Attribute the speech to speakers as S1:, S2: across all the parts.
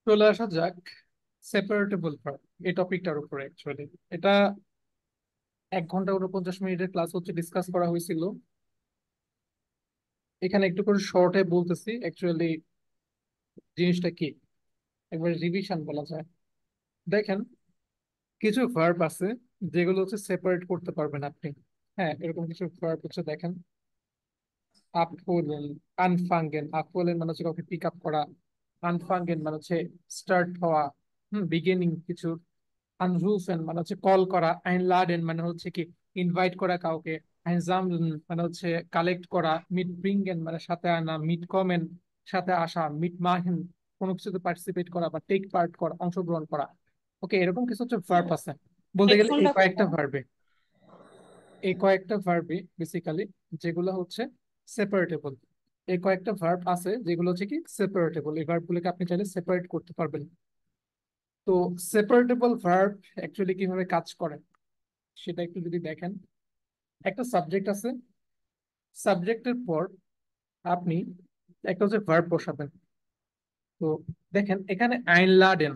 S1: চলে আসা যাক সেপারেটেবল ভার্ব এই টপিকটার উপরে। অ্যাকচুয়ালি এটা 1 ঘন্টা 49 মিনিটের ক্লাস হচ্ছে, ডিসকাস করা হয়েছিল। এখানে একটু করে শর্টে বলতেছি অ্যাকচুয়ালি জিনিসটা কি, একবার রিভিশন বলা যায়। দেখেন, কিছু ভার্ব আছে যেগুলো হচ্ছে সেপারেট করতে পারবেন আপনি। হ্যাঁ, এরকম কিছু ভার্ব হচ্ছে, দেখেন, আপহোলেন, আনফাঙ্গেন। আপহোলেন মানে হচ্ছে কাউকে পিক আপ করা, আনফাঙ্গেন মানে হচ্ছে স্টার্ট হওয়া, বিগিনিং কিছু। আনরুফেন মানে হচ্ছে কল করা, আইনলাডেন মানে হচ্ছে কি ইনভাইট করা কাউকে, আইনজামলেন মানে হচ্ছে কালেক্ট করা, মিট ব্রিঙ্গেন মানে সাথে আনা, মিট কমেন সাথে আসা, মিট মাহেন কোনো কিছুতে পার্টিসিপেট করা বা টেক পার্ট করা, অংশগ্রহণ করা। ওকে, এরকম কিছু হচ্ছে ভার্ব আছে। বলতে গেলে এই
S2: হেডফোনটা
S1: কয়েকটা
S2: কোথায়?
S1: ভার্বে, এই কয়েকটা ভার্বই বেসিক্যালি যেগুলো হচ্ছে সেপারেটেবল। এই কয়েকটা ভার্ব আছে যেগুলো হচ্ছে কি সেপারেটেবল, এই ভার্বগুলোকে আপনি চাইলে সেপারেট করতে পারবেন। তো সেপারেটেবল ভার্ব অ্যাকচুয়ালি কিভাবে কাজ করে সেটা একটু যদি দেখেন। একটা সাবজেক্ট আছে, সাবজেক্টের পর আপনি একটা হচ্ছে ভার্ব বসাবেন। তো দেখেন এখানে আইনলাডেন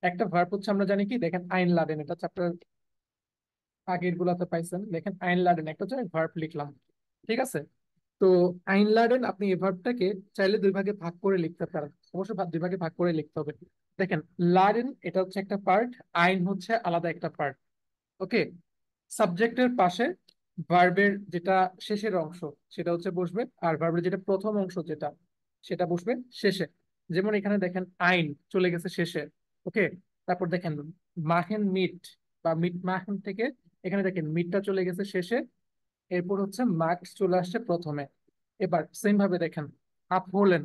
S1: একটা ভার্ব হচ্ছে, আমরা জানি কি, দেখেন আইনলাডেন এটা চ্যাপ্টার আগের গুলাতে পাইছেন। দেখেন আইনলাডেন একটা হচ্ছে ভার্ব লিখলাম, ঠিক আছে। তো আইনলাডেন আপনি এই ভার্বটাকে চাইলে দুই ভাগে ভাগ করে লিখতে পারেন, অবশ্যই দুই ভাগে ভাগ করে লিখতে হবে। দেখেন, লাডেন এটা হচ্ছে একটা পার্ট, আইন হচ্ছে আলাদা একটা পার্ট। ওকে, সাবজেক্টের পাশে ভার্বের যেটা শেষের অংশ সেটা হচ্ছে বসবে, আর ভার্বের যেটা প্রথম অংশ যেটা সেটা বসবে শেষে। যেমন এখানে দেখেন আইন চলে গেছে শেষে। ওকে, তারপর দেখেন মাহেন মিট বা মিট মাহেন থেকে এখানে দেখেন মিটটা চলে গেছে শেষে, এরপর হচ্ছে মার্কস চলে আসছে প্রথমে। এবার সেম ভাবে দেখেন আপ হলেন,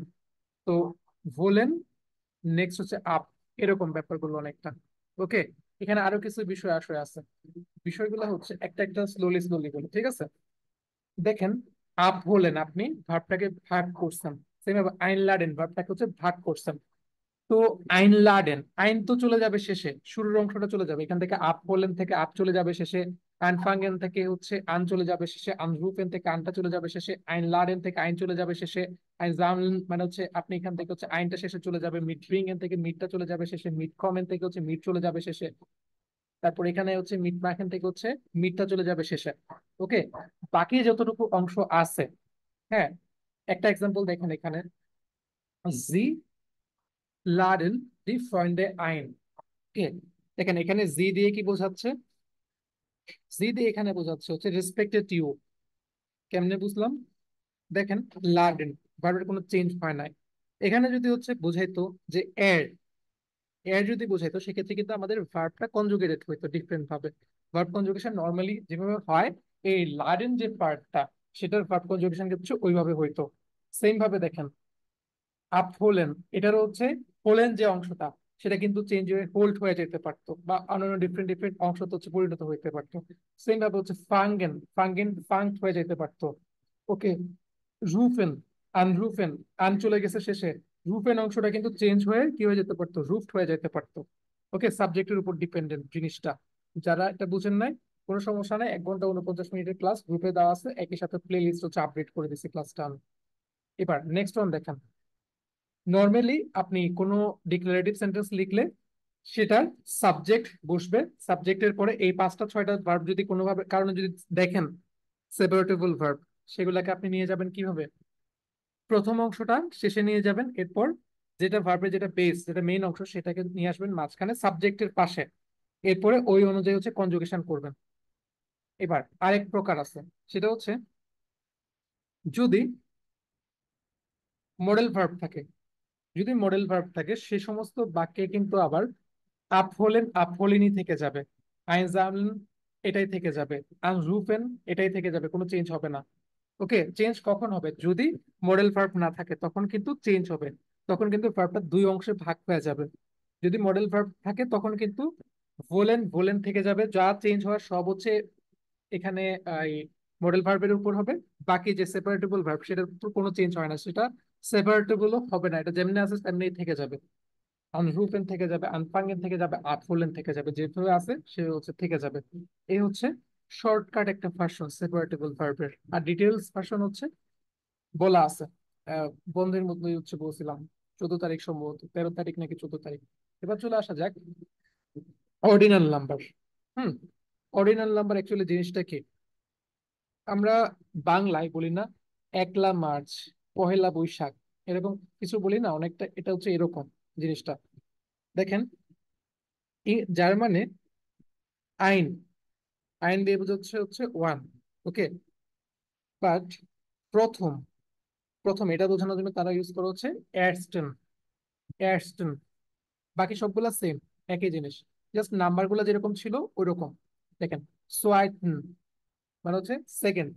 S1: তো ভোলেন নেক্সট হচ্ছে আপ, এরকম ব্যাপারগুলো অনেকটা। ওকে, এখানে আরো কিছু বিষয় আসলে আছে, বিষয়গুলো হচ্ছে একটা একটা স্লোলি স্লোলি বলে, ঠিক আছে। দেখেন, আপ হলেন আপনি ভার্বটাকে ভাগ করছেন, সেভাবে আইনলাডেন ভার্বটাকে হচ্ছে ভাগ করছেন। তো আইনলাডেন আইন তো চলে যাবে শেষে, শুরুর অংশটা চলে যাবে এখান থেকে, আপ হলেন থেকে আপ চলে যাবে শেষে, আনফাঙ্গেন থেকে হচ্ছে আন চলে যাবে শেষে, আনরুফেন থেকে আনটা চলে যাবে শেষে, আইনলাডেন থেকে আইন চলে যাবে শেষে, আইনজামলেন মানে হচ্ছে আপনি এখান থেকে হচ্ছে আইনটা শেষে চলে যাবে, মিড ব্রিঙ্গেন থেকে মিডটা চলে যাবে শেষে, মিড কমেন থেকে হচ্ছে মিড চলে যাবে শেষে, তারপর এখানে হচ্ছে মিড মাখন থেকে হচ্ছে মিডটা চলে যাবে শেষে। ওকে, বাকি যতটুকু অংশ আছে, হ্যাঁ, একটা এক্সাম্পল দেখেন এখানে, জি লাডেন ডি ফ্রয়েন্ডে আইন। ওকে, দেখেন এখানে জি দিয়ে কি বোঝাচ্ছে, জি দিয়ে এখানে বোঝাচ্ছে হচ্ছে রেসপেক্টেড ইউ। কেমনে বুঝলাম, দেখেন লাডেন ভার্বের কোনো চেঞ্জ হয় নাই। এখানে যদি হচ্ছে বোঝাইতো যে এর, এর যদি বোঝাইতো সেক্ষেত্রে কিন্তু আমাদের ভার্বটা কনজুগেটেড হইতো ডিফারেন্ট ভাবে। ভার্ব কনজুগেশন নর্মালি যেভাবে হয়, এই লাডেন যে পার্টটা সেটার ভার্ব কনজুগেশন কিন্তু ওইভাবে হইতো। সেম ভাবে দেখেন আপ হোলেন, এটারও হচ্ছে হোলেন যে অংশটা সেটা কিন্তু চেঞ্জ হয়ে হোল্ড হয়ে যেতে পারতো, বা অন্যান্য ডিফারেন্ট ডিফারেন্ট অংশ তো হচ্ছে পরিণত হইতে পারতো। সেম ভাবে হচ্ছে ফাঙ্গেন, ফাঙ্গেন ফাঙ্ক হয়ে যেতে পারতো। ওকে, রুফেন, আনরুফেন, আন চলে গেছে শেষে, রুফেন অংশটা কিন্তু চেঞ্জ হয়ে কি হয়ে যেতে পারতো, রুফড হয়ে যেতে পারতো। ওকে, সাবজেক্টের উপর ডিপেন্ডেন্ট জিনিসটা। যারা এটা বুঝেন নাই কোনো সমস্যা নাই, 1 ঘন্টা 49 মিনিটের ক্লাস গ্রুপে দেওয়া আছে, একই সাথে প্লে লিস্ট হচ্ছে আপডেট করে দিচ্ছি ক্লাসটা আমি। এবার নেক্সট ওয়ান দেখেন, নর্মালি আপনি কোনো ডিক্লারেটিভ সেন্টেন্স লিখলে সেটার সাবজেক্ট বসবে, সাবজেক্টের পরে এই 5টা 6টা ভার্ব যদি কোনোভাবে কারণে যদি দেখেন সেপারেটেবল ভার্ব, সেগুলোকে আপনি নিয়ে যাবেন কিভাবে, প্রথম অংশটা শেষে নিয়ে যাবেন, এরপর যেটা ভার্বের যেটা বেস যেটা মেইন অংশ সেটাকে নিয়ে আসবেন মাঝখানে সাবজেক্টের পাশে, এরপরে ওই অনুযায়ী হচ্ছে কনজুগেশন করবেন। এবার আরেক প্রকার আছে, সেটা হচ্ছে যদি মডেল ভার্ব থাকে, যদি মডেল ভার্ব থাকে সে সমস্ত বাক্যে কিন্তু আবার আপ হলেন আপ হলেনই থেকে যাবে, আইনজামলেন এটাই থেকে যাবে, আনরুফেন এটাই থেকে যাবে, কোনো চেঞ্জ হবে না। ওকে, চেঞ্জ কখন হবে, যদি মডেল ভার্ব না থাকে তখন কিন্তু চেঞ্জ হবে, তখন কিন্তু ভার্বটা দুই অংশে ভাগ হয়ে যাবে। যদি মডেল ভার্ব থাকে তখন কিন্তু ভোলেন ভোলেন থেকে যাবে, যা চেঞ্জ হওয়ার সব হচ্ছে এখানে এই মডেল ভার্বের উপর হবে। বাকি যে সেপারেটেবল ভার্ব সেটার উপর কোনো চেঞ্জ হয় না, সেটা সেপারেটেবলও হবে না, এটা যেমনি আছে তেমনি থেকে যাবে। আনরুফেন থেকে যাবে, আনফাঙ্গেন থেকে যাবে, আটফোলেন থেকে যাবে, যেভাবে আছে সে হচ্ছে থেকে যাবে। এই হচ্ছে শর্টকাট একটা ভার্সন সেপারেটেবল ভার্বের। আর ডিটেলস ভার্সন হচ্ছে বলা আছে, বন্ধের মধ্যেই হচ্ছে বলছিলাম, 14 তারিখ, সম্ভবত 13 তারিখ নাকি 14 তারিখ। এবার চলে আসা যাক অর্ডিনাল নাম্বার। হুম। অর্ডিনাল নাম্বার অ্যাকচুয়ালি জিনিসটা কি? আমরা বাংলায় বলি না 1লা মার্চ, 1লা বৈশাখ, এরকম কিছু বলি না, অনেকটা এটা হচ্ছে এরকম জিনিসটা। দেখেন, জার্মানে আইন, আইন দিয়ে বোঝাচ্ছে হচ্ছে ওয়ান। ওকে। বাট প্রথম, প্রথম এটা বোঝানোর জন্য তারা ইউজ করা হচ্ছে এয়ারস্টেন, এয়ারস্টেন। বাকি সবগুলা সেম, একই জিনিস, জাস্ট নাম্বার গুলা যেরকম ছিল ওইরকম। দেখেন, সোয়াইটেন মানে হচ্ছে সেকেন্ড।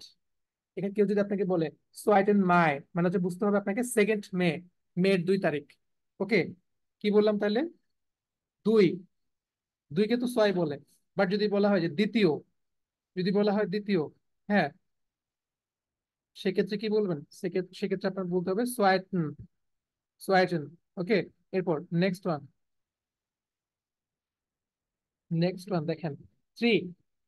S1: এখানে কেউ যদি আপনাকে বলে সোয়াইটেন মাই, মানে হচ্ছে বুঝতে হবে আপনাকে 2 মে, মের 2 তারিখ। ওকে। কি বললাম তাহলে? দুই, দুইকে তো সোয়াই বলে। বাট যদি বলা হয় যে দ্বিতীয়, যদি বলা হয় দ্বিতীয়, হ্যাঁ, সেক্ষেত্রে কি বলবেন? সেক্ষেত্রে আপনার বলতে হবে সোয়াইটেন, সোয়াইটেন। ওকে। এরপর নেক্সট ওয়ান, নেক্সট ওয়ান দেখেন, থ্রি।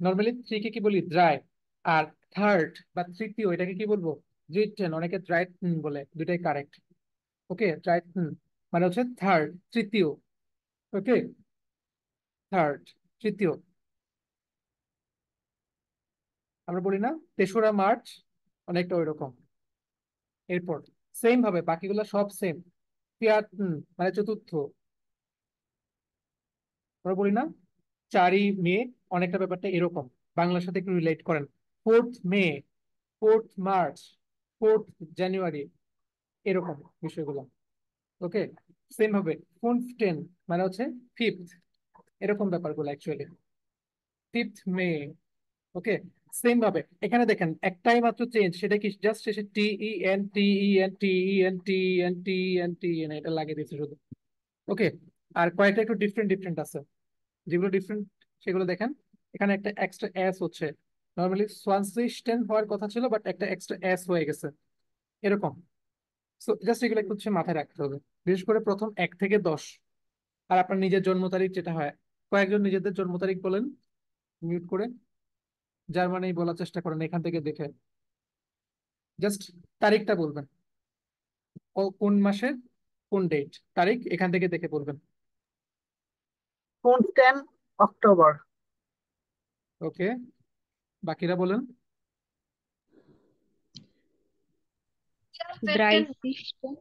S1: নর্মালি থ্রি কে কি বলি? ড্রাই। আর থার্ড বা তৃতীয় এটাকে কি বলবো? ড্রিটেন, অনেকে ড্রাইটেন বলে, দুটাই কারেক্ট। ওকে, ড্রাইটেন মানে হচ্ছে থার্ড, তৃতীয়। ওকে, থার্ড, তৃতীয়। আমরা বলি না 3রা মার্চ, অনেকটা ওই রকম। এরপর সেম ভাবে বাকিগুলো সব সেম। ফিয়াটন মানে চতুর্থ। আমরা বলি না 4ই মে, অনেকটা ব্যাপারটা এরকম, বাংলার সাথে একটু রিলেট করেন। 4th মে, 4th মার্চ, 4th জানুয়ারি, এরকম বিষয়গুলো। ওকে। সেম ভাবে 5th মানে হচ্ছে ফিফথ, এরকম ব্যাপারগুলো অ্যাকচুয়ালি 5th মে। ওকে। সেম ভাবে এখানে দেখেন একটাই মাত্র চেঞ্জ, সেটা কি? জাস্ট শেষে টি ই এন এটা লাগিয়ে দিচ্ছে শুধু। ওকে। আর কয়েকটা একটু ডিফারেন্ট ডিফারেন্ট আছে, যেগুলো ডিফারেন্ট সেগুলো দেখেন। এখানে একটা এক্সট্রা এস হচ্ছে, নর্মালি সোয়ানসিস্টেন হওয়ার কথা ছিল, বাট একটা এক্সট্রা এস হয়ে গেছে, এরকম। সো জাস্ট এগুলো একটু হচ্ছে মাথায় রাখতে হবে, বিশেষ করে প্রথম 1 থেকে 10। আর আপনার নিজের জন্ম তারিখ যেটা হয়, কয়েকজন নিজেদের জন্ম তারিখ বলেন মিউট করে, যার মানেই বলার চেষ্টা করেন এখান থেকে দেখে। জাস্ট তারিখটা বলবেন, কোন মাসের কোন ডেট, তারিখ এখান থেকে দেখে বলবেন।
S2: 10 অক্টোবর।
S1: ওকে, বাকিরা বলেন।
S3: Dreißigsten.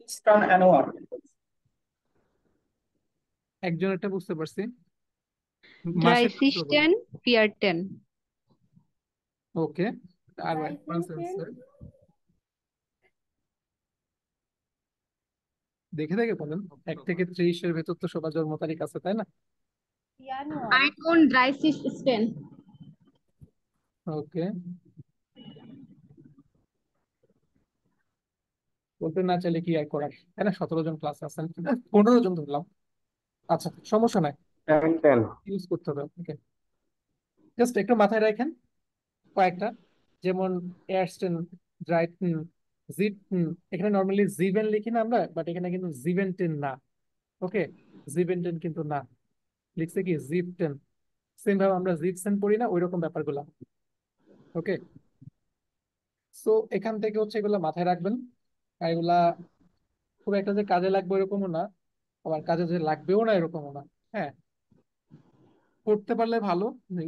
S2: ইস্টার্ন অ্যানুয়ার।
S1: একজন একটা বুঝতে পারছি, মাসেরটা ছিল বলেন।
S3: 30. 4.
S1: ওকে, আর অ্যাডভান্স
S4: 13.
S1: আনসার দেখে দেখে বলেন। 1 থেকে 30-এর ভেতর তো সবার জন্ম তারিখ আছে, তাই না?
S4: Januar.
S3: 31.
S1: ওকে, বলতে না চাইলে কি আর করার, তাই না? 17 জন ক্লাস আছেন, 15 জন ধরলাম। আচ্ছা, সমস্যা নাই,
S2: 10 10।
S1: ইউজ করতে হবে আপনাকে। জাস্ট একটু মাথায় রাখেন কয়েকটা, যেমন এয়ারস্টেন, ড্রাইটন, জিপটেন। এখানে নর্মালি জিভেন লিখি না আমরা, বাট এখানে কিন্তু জিভেন্টেন না। ওকে, জিভেন্টেন কিন্তু না, লিখছে কি জিপটেন। সেম ভাবে আমরা জিপসেন পড়ি না, ওই রকম ব্যাপারগুলো। ওকে। সো এখান থেকে হচ্ছে এগুলো মাথায় রাখবেন। আর এগুলা খুব একটা যে কাজে লাগবে এরকমও না, আবার কাজে যে লাগবেও না এরকমও না। হ্যাঁ, পড়তে পারলে ভালো,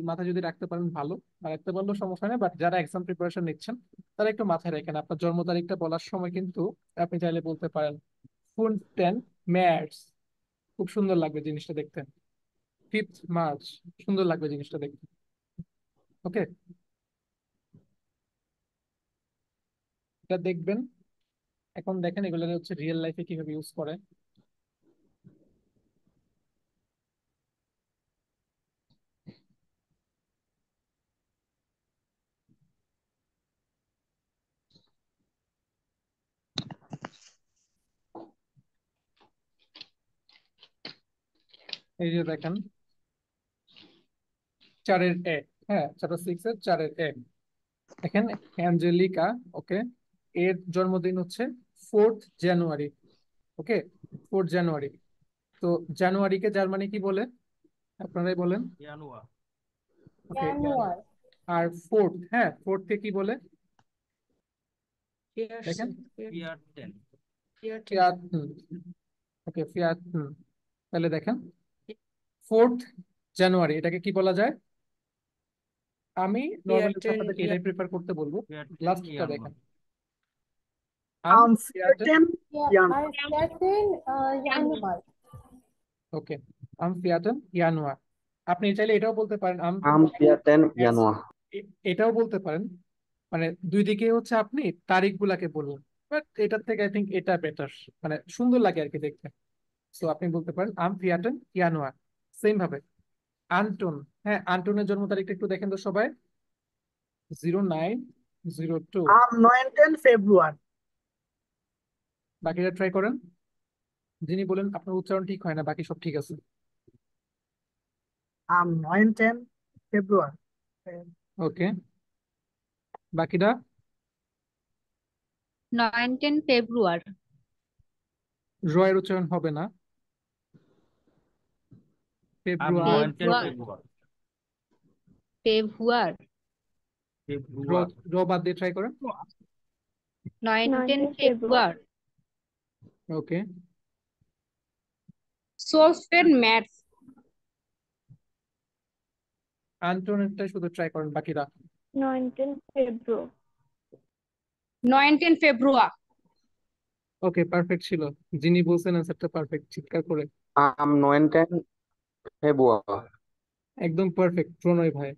S1: মাথায় যদি রাখতে পারেন ভালো, আর রাখতে পারলেও সমস্যা নেই। বাট যারা এক্সাম প্রিপারেশন নিচ্ছেন তারা একটু মাথায় রাখেন, আপনার জন্ম তারিখটা বলার সময় কিন্তু আপনি চাইলে বলতে পারেন 10 ম্যার্চ, খুব সুন্দর লাগবে জিনিসটা দেখতে। 5th মার্চ, সুন্দর লাগবে জিনিসটা দেখতে। ওকে, এটা দেখবেন। এখন দেখেন এগুলো হচ্ছে রিয়েল লাইফে কিভাবে ইউজ করে। এই যে দেখেন 4-এর 1, হ্যাঁ, চ্যাপ্টার 6-এর 4-এর 1। দেখেন অ্যাঞ্জেলিকা, ওকে, এর জন্মদিন হচ্ছে 4th জানুয়ারি। ওকে, 4th জানুয়ারি। তো জানুয়ারিকে জার্মানি কি বলে? আপনারাই বলেন।
S5: জানুয়া।
S1: ওকে,
S4: Januar.
S1: আর ফোর্থ, হ্যাঁ, ফোর্থ কে কি বলে? দেখেন
S2: ফিয়াটেন
S1: ফিয়াটেন। ওকে ফিয়াটেন। তাহলে দেখেন 4th জানুয়ারি এটাকে কি বলা যায়? আমি নর্মালি আপনাদেরকে এটাই প্রিফার করতে বলবো।
S2: ফিয়াটেন
S1: লাস্টটা
S2: ইয়ানুয়া
S1: দেখেন আম ফিয়াটেন।
S4: Uncertain
S5: Yeah,
S4: January.
S5: uncertain January.
S1: ওকে আম ফিয়াটেন ইয়ানুয়া। আপনি চাইলে এটাও বলতে পারেন
S6: Am Vierten Januar.
S1: এটাও বলতে পারেন, মানে দুই দিকে হচ্ছে আপনি তারিখ গুলাকে বলুন, বাট এটার থেকে আই থিঙ্ক এটা বেটার, মানে সুন্দর লাগে আর কি দেখতে। সো আপনি বলতে পারেন আম ফিয়াটেন ইয়ানুয়া। সেম ভাবে আন্টন, হ্যাঁ আন্টনের জন্ম তারিখটা একটু দেখেন তো সবাই, 0902।
S4: Am 19 February.
S1: বাকিটা ট্রাই করেন। যিনি বলেন আপনার উচ্চারণ ঠিক হয় না, বাকি সব ঠিক আছে।
S4: Am 19 February.
S1: ওকে বাকিটা
S3: 19 ফেব্রুয়ারি।
S1: রয়ের উচ্চারণ হবে না।
S2: আম
S1: ফেব্রুয়ারি।
S2: 19
S3: ফেব্রুয়ারি।
S2: ফেব্রুয়ারি
S1: র বাদ দিয়ে ট্রাই করেন।
S3: 19 ফেব্রুয়ারি।
S1: ওকে
S5: Solstice Maths.
S1: আন্টনেরটা শুধু ট্রাই করেন, বাকিরা
S5: 19 February. 19 February.
S1: ওকে পারফেক্ট ছিল। যিনি বলছেন অ্যান্সারটা পারফেক্ট, চিৎকার করে।
S6: Am 19 Februar.
S1: একদম পারফেক্ট প্রণয় ভাই,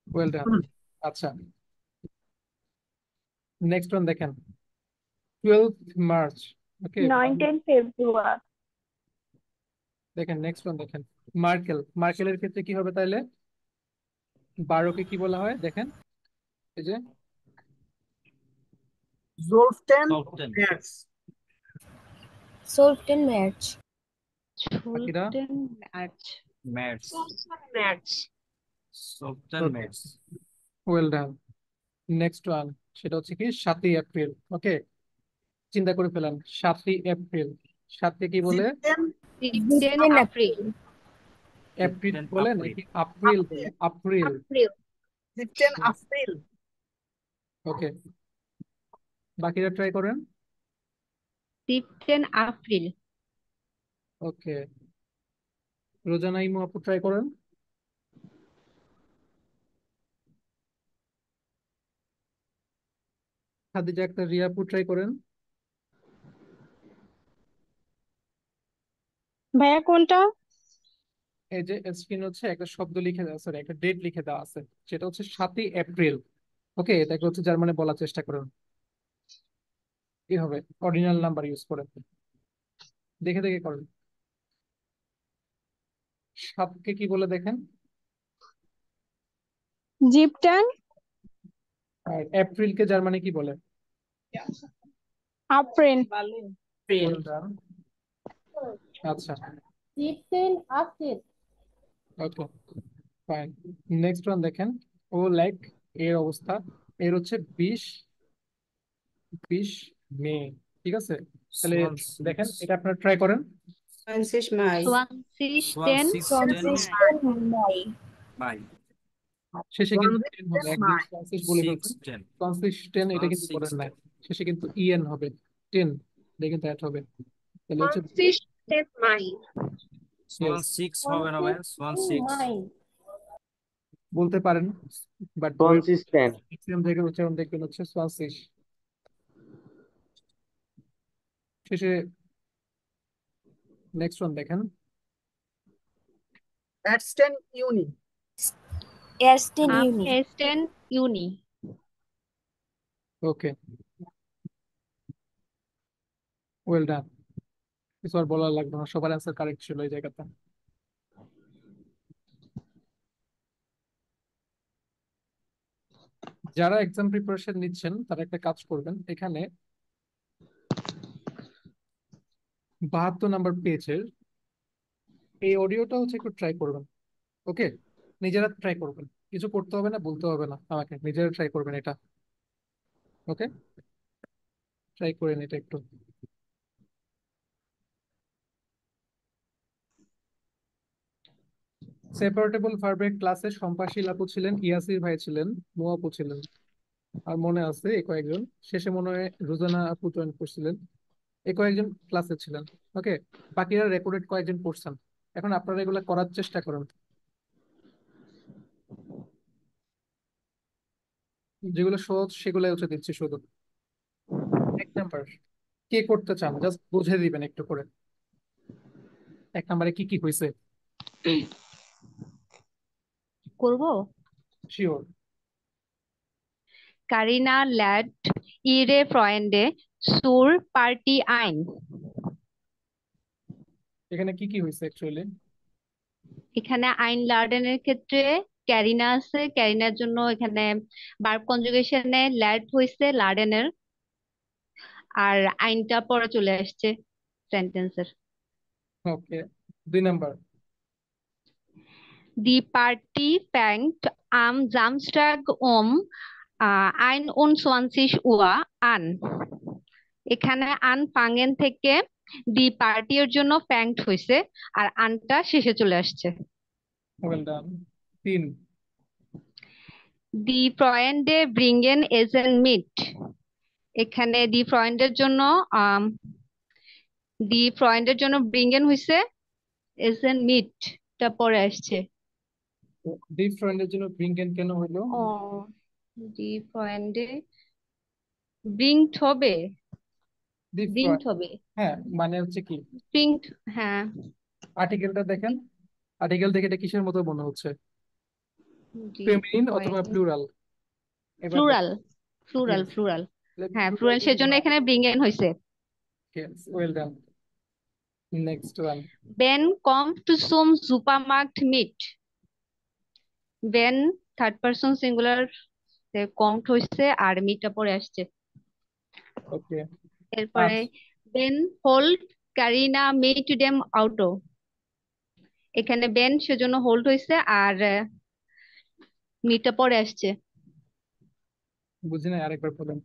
S1: ওয়েল ডান। আচ্ছা নেক্সট ওয়ান দেখেন 12th মার্চ। ওকে
S5: 19 February.
S1: দেখেন নেক্সট ওয়ান দেখেন মার্কেল। মার্কেলের ক্ষেত্রে কি হবে তাহলে? 12কে কি বলা হয় দেখেন, এই যে
S4: Zolften
S2: সলটেন
S4: März.
S5: Solstice March.
S1: বাকিরা
S3: মার্চ।
S2: ম্যাটস
S5: March.
S2: সলটেন ম্যাটস
S1: ওয়েল ডান। নেক্সট ওয়ান সেটা হচ্ছে কি 7ই এপ্রিল। ওকে চিন্তা করে ফেলেন 7ই এপ্রিল। 7কে কি বলে?
S3: 16 এপ্রিল।
S1: এপ্রিল
S2: 15
S1: বলে
S2: এপ্রিল।
S1: নাকি এপ্রিল বলে? এপ্রিল।
S5: April.
S4: 15 April.
S1: ওকে বাকিরা ট্রাই করেন।
S3: 15 এপ্রিল।
S1: ওকে রোজানা ইমু আপু ট্রাই করেন। খাদিজা একটা রিয়া আপু ট্রাই করেন।
S5: ভাইয়া কোনটা?
S1: এই যে স্ক্রিন হচ্ছে একটা শব্দ লিখে দেওয়া, সরি একটা ডেট লিখে দেওয়া আছে, সেটা হচ্ছে 7ই এপ্রিল। ওকে এটাকে হচ্ছে জার্মানে বলার চেষ্টা করুন, কি হবে অর্ডিনাল নাম্বার ইউজ করে, দেখে দেখে করেন। 7কে কি বলে দেখেন?
S5: জিপটান।
S1: আর এপ্রিলকে জার্মানে কি বলে?
S5: এপ্রিল।
S1: Well done. আচ্ছা
S5: 15 April.
S1: Okay fine. Next one দেখেন ও লাইক এর অবস্থা, এর হচ্ছে 20 মে। ঠিক আছে তাহলে দেখেন এটা আপনারা ট্রাই করেন।
S7: 26 Mai.
S3: 26
S7: Mai.
S2: বাই
S1: শেষে কিন্তু
S4: 26
S1: 10 হবে, একদম
S4: May.
S1: ফ্রান্সিস বলে ফেলছেন।
S2: 610
S1: ফ্রান্সিস 10 এটা কিন্তু করেন নাই, শেষে কিন্তু ইএন হবে 10, এটা কিন্তু অ্যাড হবে। তাহলে হচ্ছে
S5: 16 May.
S2: সোয়ান 6 হবে না ভাই? সোয়ান 6
S5: May.
S1: বলতে পারেন, বাট
S6: Consistent.
S1: ম্যাক্সিমাম জায়গায় উচ্চারণ দেখবেন হচ্ছে ফ্রান্সিস। শেষে নেক্সট ওয়ান দেখেন
S4: 18 Juni.
S3: 18 ইউনি।
S1: ওকে ওয়েল ডান। কিছু আর বলার লাগবে না, সবার অ্যান্সার কারেক্ট ছিল এই জায়গাটা। যারা এক্সাম প্রিপারেশন নিচ্ছেন তারা একটা কাজ করবেন, এখানে 72 নাম্বার পেজের এই অডিওটা হচ্ছে একটু ট্রাই করবেন। ওকে নিজেরা ট্রাই করবেন, কিছু করতে হবে না, বলতে হবে না আমাকে, নিজেরা ট্রাই করবেন এটা। ওকে ট্রাই করেন এটা একটু। সেপারেটেবল ভার্বের ক্লাসে সম্পাশীল আপু ছিলেন, ইয়াসির ভাই ছিলেন, মো আপু ছিলেন। আর মনে আছে এই কয়েকজন, শেষে মনে হয় রোজানা আপু জয়েন করছিলেন, এই কয়েকজন ক্লাসে ছিলেন। ওকে, বাকিরা রেকর্ডেড কয়েকজন পড়ছেন। এখন আপনারা এগুলো করার চেষ্টা করুন, যেগুলো সহজ সেগুলো হচ্ছে দিচ্ছি শুধু। এক নাম্বার, কে করতে চান জাস্ট বুঝে দিবেন একটু করে। এক নাম্বারে কি কি হয়েছে?
S3: করব।
S1: Sure.
S3: Carina led ihre Freunde zur Party ein.
S1: এখানে কি কি হয়েছে অ্যাকচুয়ালি?
S3: এখানে আইনলাডেনের ক্ষেত্রে ক্যারিনা আছে, ক্যারিনার জন্য এখানে ভার্ব কনজুগেশনে ল্যাড হয়েছে লাডেনের, আর আইনটা পরে চলে আসছে সেন্টেন্সের।
S1: ওকে, 2 number.
S3: Die Party fängt am Samstag um 21 Uhr an. এখানে আন ফাঙ্গেন থেকে দি পার্টির জন্য ফ্যাংড হয়েছে, আর আনটা শেষে চলে আসছে।
S1: Well done. 3।
S3: দি ফ্রয়েন্ডে ব্রিঙ্গেন এজেন মিট। এখানে দি ফ্রয়েন্ডের জন্য ব্রিঙ্গেন হয়েছে, এজেন মিট টা পরে আসছে।
S1: ডি ফ্রেন্ডের জন্য ব্রিঙ্গেন কেন হইলো?
S3: ও, দি ফ্রয়েন্ডে ব্রিংড হবে,
S1: দি
S3: ব্রিংড হবে,
S1: হ্যাঁ, মানে হচ্ছে কি,
S3: ব্রিংড, হ্যাঁ।
S1: আর্টিকেলটা দেখেন, আর্টিকেল দেখে এটা কিসের মতো মনে হচ্ছে?
S3: দি
S1: ফেমিনিন অথবা
S3: ফ্রয়েন্ডে
S1: প্লুরাল? এবার
S3: ফ্লুরাল, ফ্লুরাল,
S1: ইয়েস,
S3: ফ্লুরাল। হ্যাঁ, ফ্লুরাল, সেজন্য এখানে ব্রিঙ্গেন হয়েছে।
S1: Well done. Next one.
S3: Ben kommt zum Supermarkt mit. Ben third person singular, commode হয়েছে আর মিটটা পরে আসছে।
S1: ওকে,
S3: এরপরে Ben holt Karina mit dem Auto. এখানে বেন সেজন্য হোল্ড হয়েছে আর মিটটা পরে আসছে।
S1: বুঝি না, আরেকবার বলেন।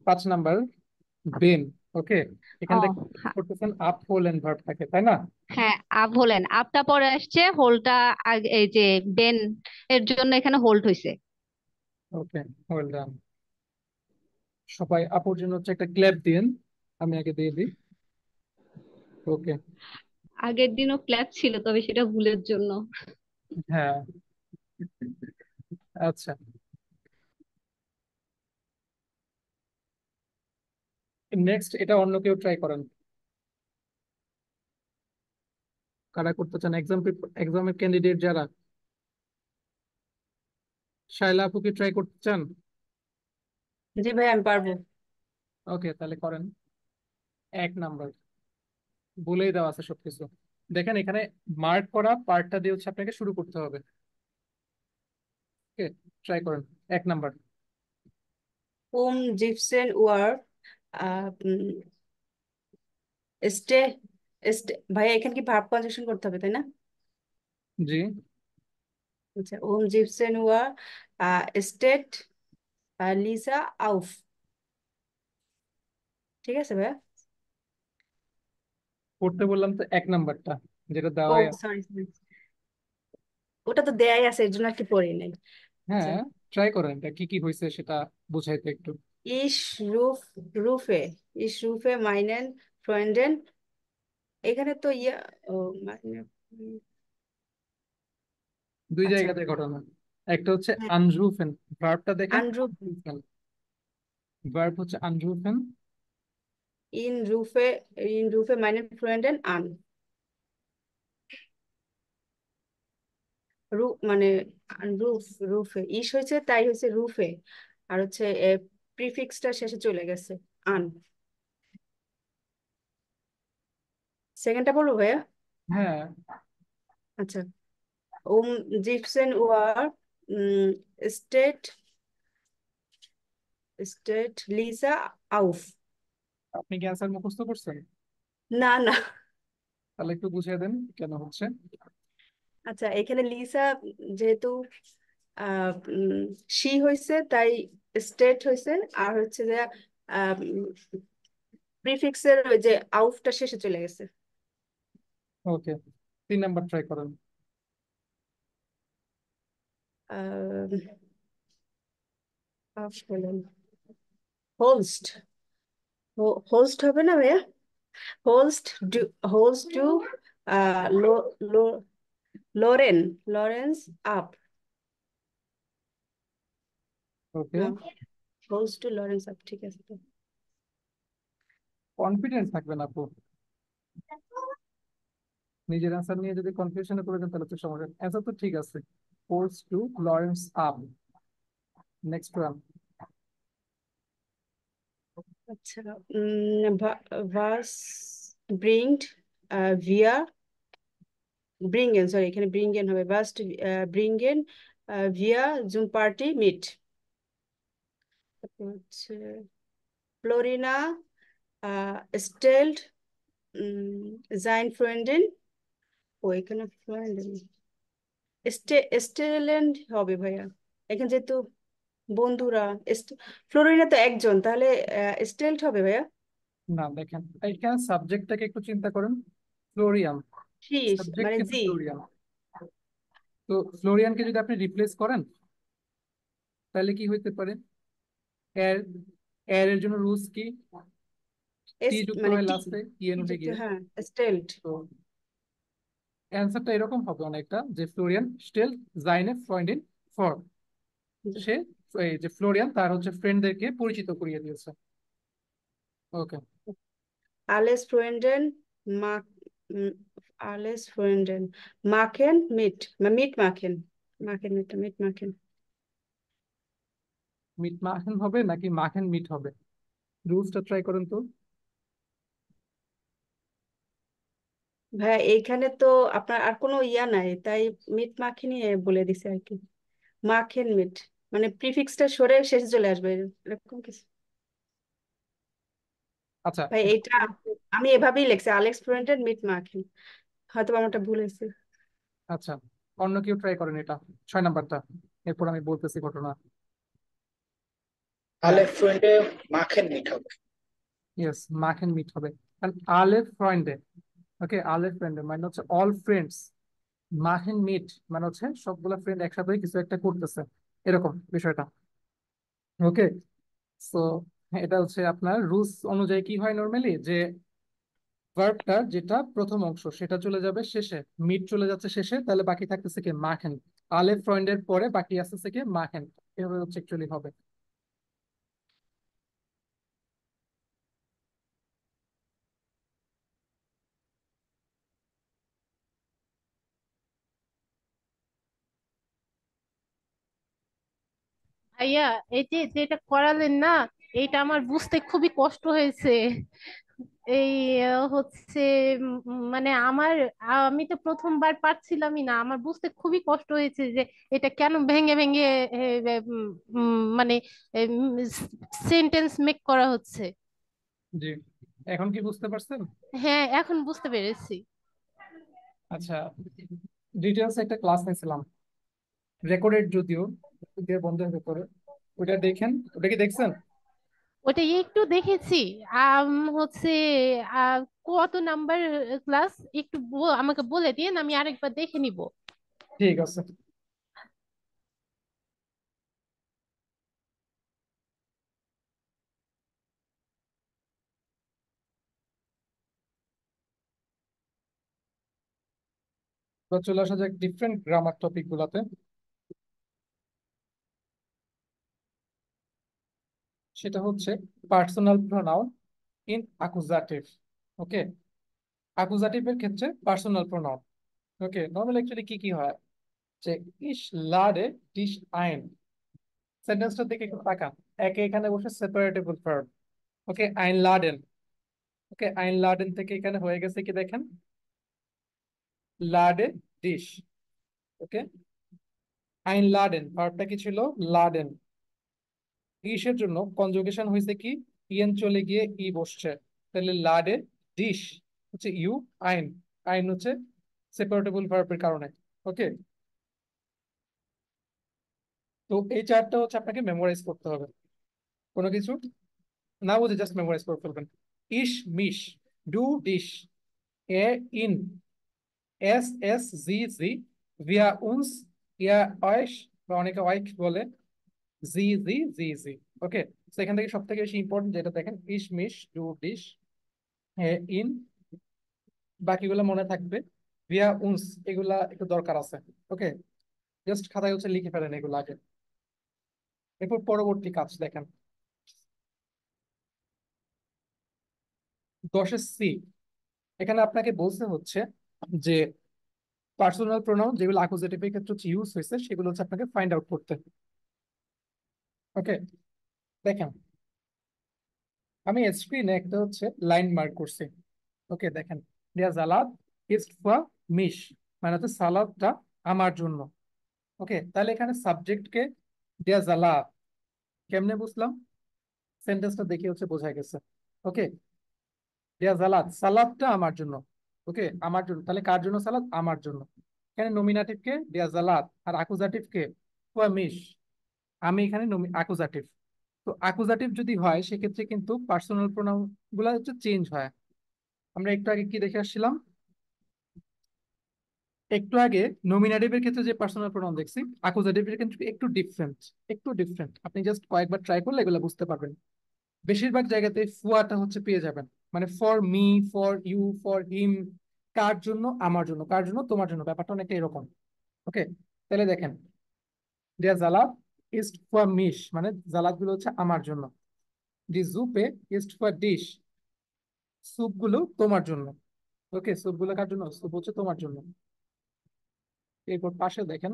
S1: 5 নাম্বার, বেন। ওকে, এখান
S3: ও,
S1: থেকে করতেছেন আপ হোল এন্ড ভার্ব থাকে, তাই না?
S3: হ্যাঁ, আপ হলেন, আপটা পরে আসছে, হোলটা আগে, এই যে বেন এর জন্য এখানে হোল্ড হয়েছে।
S1: ওকে, ওয়েল ডান। সবাই আপুর জন্য হচ্ছে একটা ক্ল্যাপ দিন, আমি আগে দিয়ে দিই। ওকে,
S3: আগের দিনও ক্লাস ছিল, তবে সেটা ভুলের জন্য।
S1: হ্যাঁ, আচ্ছা। নেক্সট, এটা অন্য কেউ ট্রাই করেন, কারা করতে চান? এক্সামের ক্যান্ডিডেট যারা, শায়লা আপু কি ট্রাই করতে চান?
S7: জি ভাই, আমি পারবো।
S1: ওকে, তাহলে করেন। 1 নাম্বার, বলেই দেওয়া আছে সবকিছু। দেখেন এখানে মার্ক করা পার্টটা দিয়ে হচ্ছে আপনাকে শুরু করতে হবে। ওকে, ট্রাই করেন। 1 নাম্বার।
S7: জিপসেন ওয়ার স্টে স্টে ভাইয়া, এখানে কি ভার্ব কনজাংশন করতে হবে তাই না?
S1: জি,
S7: আচ্ছা, জিপসেন ওয়ার স্টেট লিসা আউফ। ঠিক আছে ভাইয়া।
S1: করতে বললাম তো 1 নাম্বারটা, যেটা
S7: ও
S1: দেওয়াই আছে।
S7: সরি, ওটা তো দেয়াই আছে, এর জন্য আর কি পড়ি নাই। আচ্ছা,
S1: হ্যাঁ, ট্রাই করেন, এটা কি কি হয়েছে সেটা বুঝাইতে একটু।
S7: ইস রুফ রুফে ইস রুফে মাইনেন ফ্রেন্ডেন। এখানে তো ইয়া, ও মানে,
S1: দুই
S7: আচ্ছা,
S1: জায়গাতে ঘটনা, একটা হচ্ছে
S7: হ্যাঁ,
S1: আনরুফেন, ভার্বটা দেখেন।
S7: আনরুফ,
S1: ভার্ব হচ্ছে আনরুফেন।
S7: ইন রুফে মাইনেন ফ্রেন্ডেন আন। মানে রুফে ইস হয়েছে, তাই হয়েছে রুফে, আর হচ্ছে প্রিফিক্সটা শেষে চলে গেছে আন। সেকেন্ডটা বলবো ভাইয়া?
S1: হ্যাঁ,
S7: আচ্ছা, ওম জিপসেন ওয়ার স্টেট লিসা আউফ।
S1: আপনি কি অ্যান্সার মুখস্থ করছেন?
S7: না না,
S1: তাহলে একটু বুঝিয়ে দেন কেন হচ্ছে।
S7: আচ্ছা, এখানে লিসা যেহেতু শি হয়েছে, তাই স্টেট হয়েছে, আর হচ্ছে যে প্রিফিক্সের ওই যে আউফটা শেষে চলে গেছে।
S1: ওকে, 3 নাম্বার ট্রাই করেন।
S7: আহ, আফেলেন হোস্ট হোস্ট হবে না ভাইয়া host to low low Lawrence up
S1: okay,
S7: না হোস্ট টু লরেন্স আপ ঠিক আছে তো
S1: কনফিডেন্স থাকবে না আপু, নিজের অ্যান্সার নিয়ে যদি কনফিউশনে পড়ে যান তাহলে তো সমস্যা। অ্যান্সার তো ঠিক আছে, ফোর্স টু লরেন্স আপ। Next one.
S7: আচ্ছা ভাস ব্রিংড ভিয়া ব্রিঙ্গেন সরি এখানে ব্রিঙ্গেন হবে ভাস্ট ব্রিঙ্গেন ভিয়া জুম পার্টি মিট হচ্ছে ফ্লোরিনা স্টেলড জাইন ফ্রেন্ডেন ও এখানে ফ্রেন্ডেন স্টেলেন্ড হবে ভাইয়া এখানে যেহেতু বন্ধুরা ফ্লোরিনা তো একজন তাহলে স্টেলড হবে ভাইয়া
S1: না দেখেন, এখানে সাবজেক্টটাকে একটু চিন্তা করেন, ফ্লোরিয়ান,
S7: জি
S1: সাবজেক্ট
S7: মানে
S1: কিন্তু
S7: জি
S1: ফ্লোরিয়ান। তো ফ্লোরিয়ানকে যদি আপনি রিপ্লেস করেন তাহলে কি হইতে পারে? এর এর জন্য রুলস কি? টি যুক্ত
S7: মানে
S1: হয়
S7: টি
S1: লাস্টে, ইএন উঠে গিয়ে।
S7: হ্যাঁ স্টেলড
S1: তো অ্যান্সারটা এরকম হবে অনেকটা, যে ফ্লোরিয়ান স্টেল জাইনে ফ্রয়েন্ডিন ফর, সে এই যে ফ্লোরিয়ান তার হচ্ছে ফ্রেন্ডদেরকে পরিচিত করিয়ে দিয়েছে। Okay,
S7: Alles Freunden mag alles Freunden machen mitmachen mitmachen
S1: মিট মাখেন হবে নাকি মাখেন মিট হবে? রুলসটা ট্রাই করেন তো।
S7: ভাইয়া এইখানে তো আপনার আর কোনো ইয়া নাই তাই মিট মাখিনি বলে দিছে আর কি মাখেন মিট মানে প্রিফিক্সটা সরে শেষে চলে আসবে এরকম কিছু
S1: আচ্ছা
S7: ভাই এইটা আমি এভাবেই লিখছি আলেক্স ফ্রেন্ডেন মিট মাখেন হয়তো বা আমারটা ভুল হয়েছে
S1: আচ্ছা, অন্য কেউ ট্রাই করেন এটা, 6 নাম্বারটা, এরপর আমি বলতেছি ঘটনা। হ্যাঁ,
S8: আলে ফ্রেন্ডে মাখেন মিট হবে।
S1: ইয়েস, মাখেন মিট হবে। কারণ আলে ফ্রেন্ডে, ওকে, আলে ফ্রেন্ডে মানে হচ্ছে অল ফ্রেন্ডস, মাখেন মিট মানে হচ্ছে সবগুলা ফ্রেন্ড একসাথে কিছু একটা করতেছে, এরকম বিষয়টা। ওকে, সো এটা হচ্ছে আপনার রুলস অনুযায়ী কি হয় নর্মালি, যে ভার্বটা যেটা প্রথম অংশ সেটা চলে যাবে শেষে, মিট চলে যাচ্ছে শেষে, তাহলে বাকি থাকতেছে কি মাখেন। আলে ফ্রেন্ডের পরে বাকি আসতেছে কি মাখেন, এভাবে হচ্ছে অ্যাকচুয়ালি হবে।
S5: ভাইয়া এই যে যেটা করালেন না, এইটা আমার বুঝতে খুবই কষ্ট হয়েছে। এই হচ্ছে মানে আমি তো প্রথমবার পারছিলামই না, আমার বুঝতে খুবই কষ্ট হয়েছে যে এটা কেন ভেঙে ভেঙে এ, এ, মানে সেন্টেন্স মেক করা হচ্ছে।
S1: জি, এখন কি বুঝতে পারছেন?
S5: হ্যাঁ এখন বুঝতে পেরেছি।
S1: আচ্ছা, ডিটেলস একটা ক্লাস নিয়েছিলাম, রেকর্ডেড যদিও, দিয়ে বন্ধ হয়ে পড়ে, ওটা দেখেন, ওটা কি দেখছেন?
S5: ওটা একটু দেখেছি। হচ্ছে কত নাম্বার ক্লাস একটু আমাকে বলে দিন, আমি আরেকবার দেখে নিব।
S1: ঠিক আছে। তো চলে আসা যাক ডিফারেন্ট গ্রামার টপিক গুলাতে। সেটা হচ্ছে পার্সোনাল প্রোনাউন ইন অ্যাকুজাটিভ। ওকে, অ্যাকুজাটিভের ক্ষেত্রে পার্সোনাল প্রোনাউন। ওকে, নর্মাল অ্যাকচুয়ালি কি কি হয়, যে ইস লাডে ডিশ আইন, সেন্টেন্সটা দেখে একটু তাকান, একে এখানে বসে সেপারেটেবল ভার্ব। ওকে, আইন লাডেন, ওকে, আইন লাডেন থেকে এখানে হয়ে গেছে কি দেখেন, লাডে ডিশ। ওকে, আইন লাডেন ভার্বটা কি ছিল, লাডেন। ইসের জন্য কনজুগেশন হয়েছে কি, ইএন চলে গিয়ে ই বসছে, তাহলে লাডে ডিশ হচ্ছে ইউ আইন, আইন হচ্ছে সেপারেটেবল ভার্বের কারণে। ওকে, তো এই চারটা হচ্ছে আপনাকে মেমোরাইজ করতে হবে, কোনো কিছু না বুঝে জাস্ট মেমোরাইজ করে ফেলবেন। ইস মিশ, ডু ডিশ, এ ইন, এস এস জি জি, ভিয়া উনস, ইয়া অয়েশ বা অনেকে ওয়াইক বলে, জি জি জি জি। ওকে, তো এখান থেকে সব থেকে বেশি ইম্পর্টেন্ট যেটা দেখেন, ইস মিশ ডু ডিশ, ইন, বাকিগুলো মনে থাকবে। ভিয়া উনস, এগুলা একটু দরকার আছে। ওকে, জাস্ট খাতায় হচ্ছে লিখে ফেলেন এগুলো আগে। এরপর পরবর্তী কাজ দেখেন 10 সি। এখানে আপনাকে বলতে হচ্ছে যে পার্সোনাল প্রোনাউন যেগুলো অ্যাকুজেটিভের ক্ষেত্রে ইউজ হয়েছে সেগুলো হচ্ছে আপনাকে ফাইন্ড আউট করতে। ওকে, দেখেন আমি স্ক্রিনে একটা হচ্ছে লাইন মার্ক করছি। ওকে দেখেন, দিয়া সালাদ ইজ ফর মিশ, মানে হচ্ছে সালাদটা আমার জন্য। ওকে, তাহলে এখানে সাবজেক্টকে দিয়া সালাদ কেমনে বুঝলাম? সেন্টেন্সটা দেখে হচ্ছে বোঝা গেছে। ওকে, দিয়া সালাদ, সালাদটা আমার জন্য। ওকে, আমার জন্য, তাহলে কার জন্য সালাদ? আমার জন্য। এখানে নমিনাটিভ কে দিয়া সালাদ, আর আকুজাটিভ কে ফর মিশ, আমি এখানে আকুজাটিভ। তো আকুজাটিভ যদি হয় সেক্ষেত্রে কিন্তু পার্সোনাল প্রোনাউন গুলা হচ্ছে চেঞ্জ হয়। আমরা একটু আগে কি দেখে আসছিলাম? একটু আগে নমিনেটিভের ক্ষেত্রে যে পার্সোনাল প্রোনাউন দেখছি, অ্যাকুজেটিভের ক্ষেত্রে একটু ডিফারেন্ট। একটু ডিফারেন্ট, আপনি জাস্ট কয়েকবার ট্রাই করলে এগুলো বুঝতে পারবেন। বেশিরভাগ জায়গাতে ফুয়াটা হচ্ছে পেয়ে যাবেন, মানে for me, for you, for him, কার জন্য? আমার জন্য। কার জন্য? তোমার জন্য। ব্যাপারটা অনেকটা এরকম। ওকে, তাহলে দেখেন, দিয়া জালাদ ইজ ফর মিশ, মানে জালাদ গুলো হচ্ছে আমার জন্য। দি জুপে ইজ ফর ডিশ, স্যুপ গুলো তোমার জন্য। ওকে, স্যুপ গুলো কার জন্য? স্যুপ হচ্ছে তোমার জন্য। এরপর পাশে দেখেন,